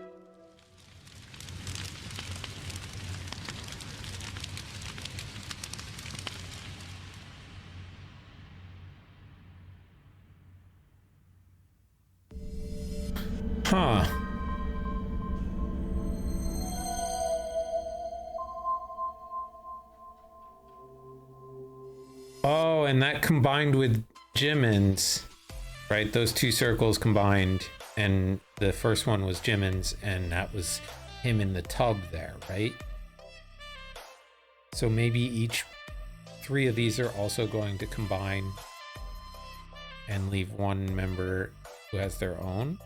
Huh. Oh, and that combined with Jimin's, right? Those two circles combined, and the first one was Jimin's, and that was him in the tub there, right? So maybe three of these are also going to combine and leave one member who has their own.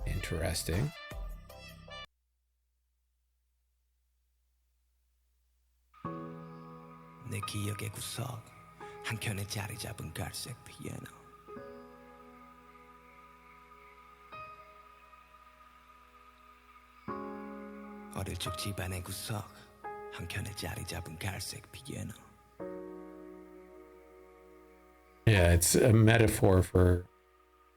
Interesting. 내 기억의 구석 한켠에 자리 잡은 갈색 피아노 어릴 적 집안의 구석 한켠에 자리 잡은 갈색 피아노 Yeah, it's a metaphor for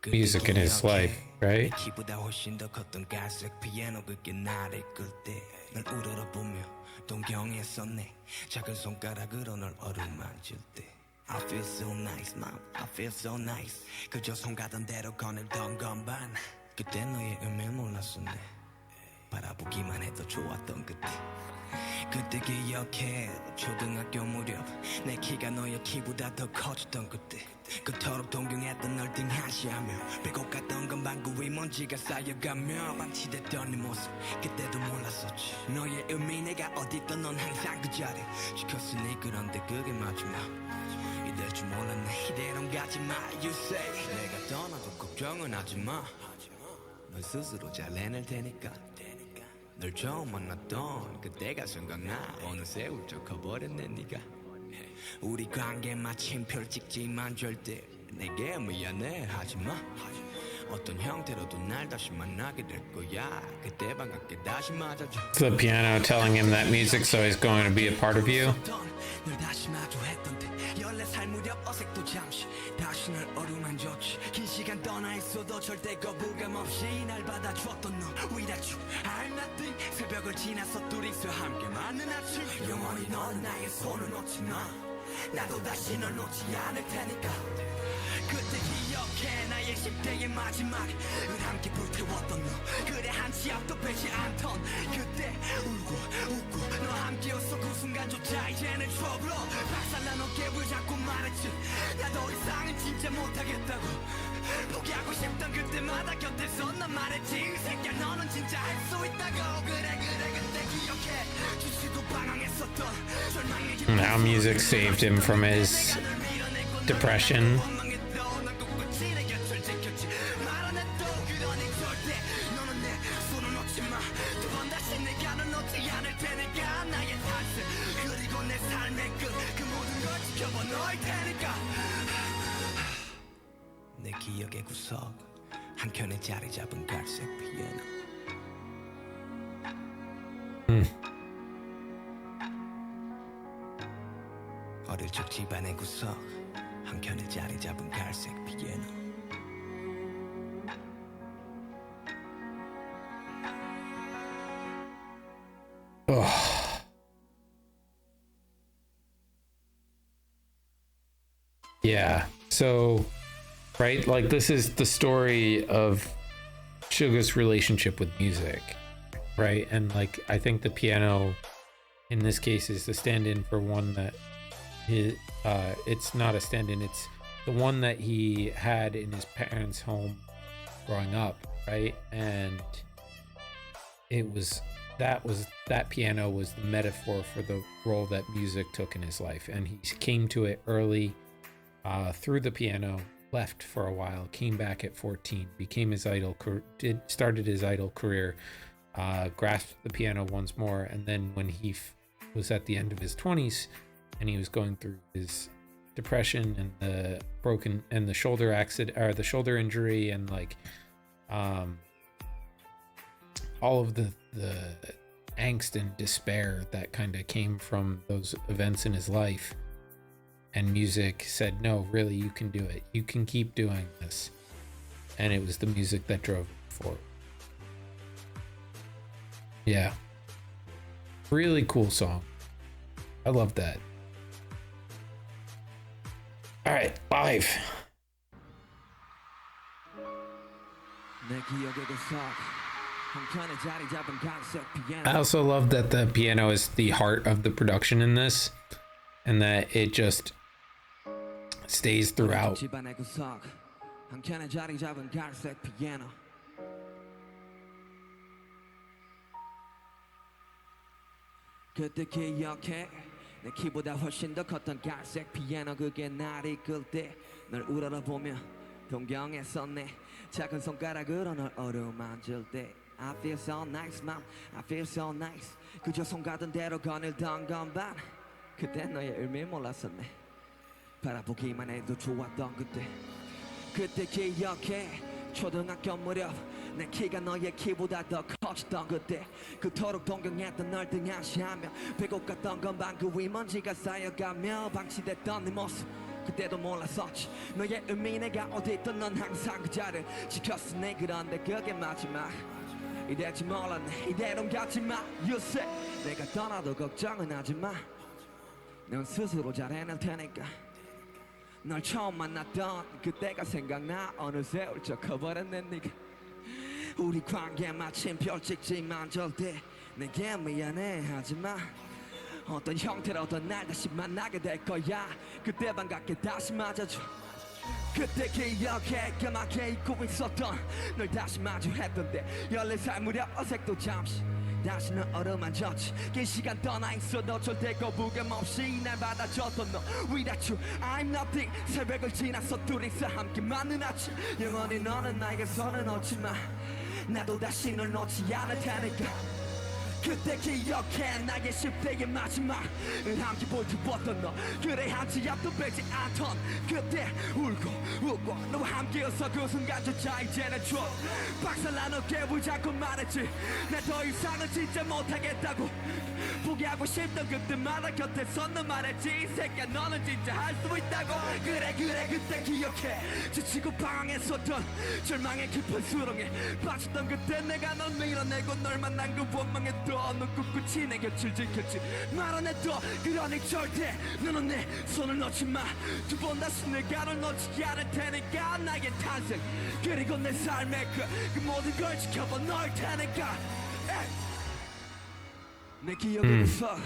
music in his life, right? 키보다 훨씬 더 컸던 갈색 피아노 그게 나를 끌 때 널 우러러보며 동경했었네 작은 손가락으로 널 어루만질 때 I feel so nice, mom. I feel so nice. 그저 손 가던 대로 거닐던 건반 그때 너의 의미를 몰랐었네 바라보기만 해도 좋았던 그때 그때 기억해 초등학교 무렵 내 키가 너의 키보다 더 커졌던 그때 그토록 동경했던 널 등한시하며 배고 갔던 건 방구 위 먼지가 쌓여가며 방치됐던 네 모습 그때도 몰랐었지 너의 의미 내가 어딨던 넌 항상 그 자리 지켰으니 그런데 그게 마지막 이럴 줄 몰랐네 이대로 가지마 You say 내가 떠나도 걱정은 하지마 너 스스로 잘 해낼 테니까 널 처음 만났던 그때가 생각나 어느새 훌쩍 커버렸네 네가 우리 관계 마침 별찍지만 절대 내게 미안해 하지마 어떤 형태로도 날 다시 만나게 될 거야 그때 반갑게 다시 맞아줘 The piano telling him that music's always going to be a part of you. 널 다시 마주했던데 14살 무렵 어색도 잠시 다시 날 어루만졌지 긴 시간 떠나 있어도 절대 거부감 없이 날 받아주었던 너 Without you I'm nothing 새벽을 지나서 둘이서 함께 맞는 아침 영원히 넌 나의 손을 놓지 마 나도 다시 널 놓지 않을 테니까 그때 기억해 나의 10대의 마지막 을 함께 불태웠던 너 그래 한치 앞도 빼지 않던 그때 울고 웃고 너 함께였어 그 순간조차 이제는 추억으로 박살난 어깨 왜 자꾸 말했지 나도 더 이상은 진짜 못하겠다고 포기하고 싶던 그때마다 곁에서 난 말했지 이 새끼야 너는 진짜 할 수 있다고 그래 그때 기억해 주시도 방황했었던 절망의 And how music saved him from his depression. 내 기억의 구석 한켠에 자리 잡은 갈색 피아노 어릴 적 집안의 구석 한켠에 자리 잡은 갈색 피아노 Yeah. So, right, like this is the story of Suga's relationship with music, right? And like I think the piano in this case is the stand-in for one that it's not a stand-in, it's the one that he had in his parents' home growing up, right? And that piano was the metaphor for the role that music took in his life, and he came to it early through the piano, left for a while, came back at 14, became his idol, started his idol career, grasped the piano once more, and then when he was at the end of his 20s and he was going through his depression and the shoulder accident or the shoulder injury and like all of the angst and despair that kind of came from those events in his life. And music said, no, really, you can do it. You can keep doing this. And it was the music that drove him forward. Yeah. Really cool song. I love that. All right, 5. I also love that the piano is the heart of the production in this, and that it just stays throughout. 그때 기억해 내 키보다 훨씬 더 컸던 갈색 피아노 그게 날 이끌 때 널 우러러보며 동경했었네 작은 손가락으로 널 어루만질 때 I feel so nice mom I feel so nice 그저 손 가던 대로 거닐던 건반 그때 너의 의미 몰랐었네 바라보기만 해도 좋았던 그때 기억해 초등학교 무렵 내 키가 너의 키보다 더 커졌던 그때 그토록 동경했던 널 등한시하며 배고 갔던 건반 그 위 먼지가 쌓여가며 방치됐던 네 모습 그때도 몰랐었지 너의 의미 내가 어디 있던 넌 항상 그 자리를 지켰으니 그런데 그게 마지막 이랬지 몰랐네 이대로 가지마 You say 내가 떠나도 걱정은 하지마 넌 스스로 잘 해낼 테니까 널 처음 만났던 그때가 생각나 어느새 훌쩍 커버렸네 네가 우리 관계 마침 별찍지만 절대 내게 미안해 하지마 어떤 형태로든 날 다시 만나게 될 거야 그때 반갑게 다시 맞아줘 그때 기억해 까맣게 잊고 있었던 널 다시 마주했던데 14살 무렵 어색도 잠시 다시 널 어루만졌지 긴 시간 떠나 있어도 절대 거부감 없이 날 받아줬던 너 Without you I'm nothing 새벽을 지나서 둘이서 함께 맞는 아침 영원히 너는 나에게 손을 놓지 마 나도 다시 널 놓지 않을 테니까 그때 기억해 나의 10대의 마지막을 함께 볼트봤던 너 그래 한치 앞도 뺏지 않던 그때 울고 웃고 너와 함께여서 그 순간조차 이제는 추억 박살나는 깨불 자꾸 말했지 나 더 이상은 진짜 못하겠다고 포기하고 싶던 그때마다 곁에 선 너 말했지 이 새끼야 너는 진짜 할 수 있다고 그래 그때 기억해 지치고 방황했었던 절망의 깊은 수렁에 빠졌던 그때 내가 널 밀어내고 널 만난 그 원망에 넌 꿋꿋이 내 곁을 지켰지 말 안 해도 그러니 절대 너는 내 손을 놓지 마 두 번 다시 내가 널 놓지 않을 테니까 나의 탄생 그리고 내 삶의 그 모든 걸 지켜봐 널 테니까 내 기억에서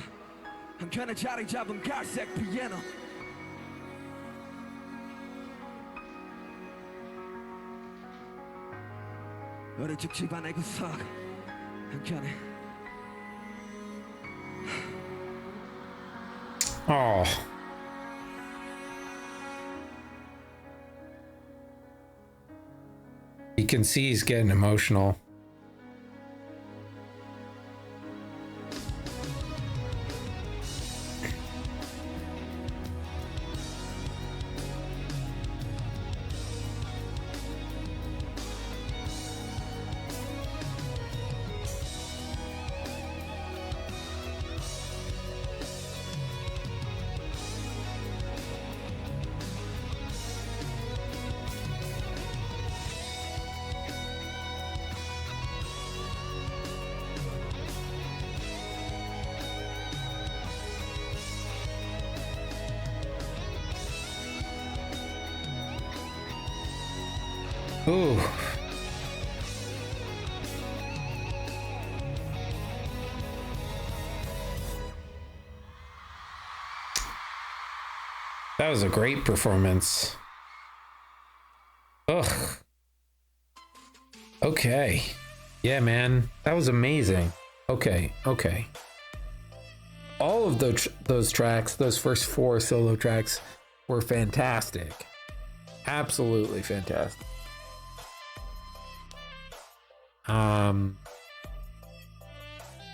한켠에 자리 잡은 갈색 피아노 어린 적 집안의 구석 한켠에 Oh. You can see he's getting emotional. Ooh. That was a great performance. Ugh. Okay. Yeah, man. That was amazing. Okay. All of those tracks, those first 4 solo tracks, were fantastic. Absolutely fantastic.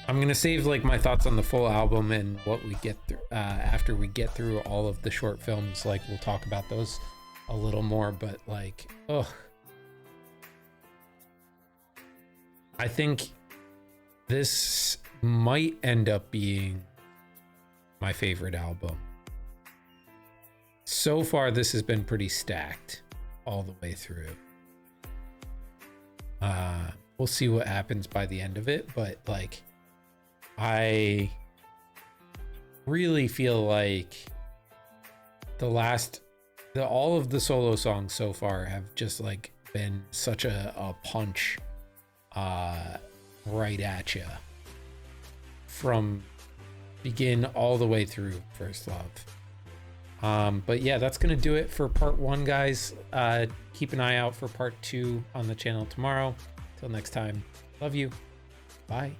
I'm gonna save like my thoughts on the full album and what we get through after we get through all of the short films. Like we'll talk about those a little more, but like, I think this might end up being my favorite album. So far, this has been pretty stacked all the way through. We'll see what happens by the end of it, but like, I really feel like all of the solo songs so far have just like been such a punch right at you from begin all the way through First Love. But yeah, that's gonna do it for part 1, guys. Keep an eye out for part 2 on the channel tomorrow. Till next time, love you, bye.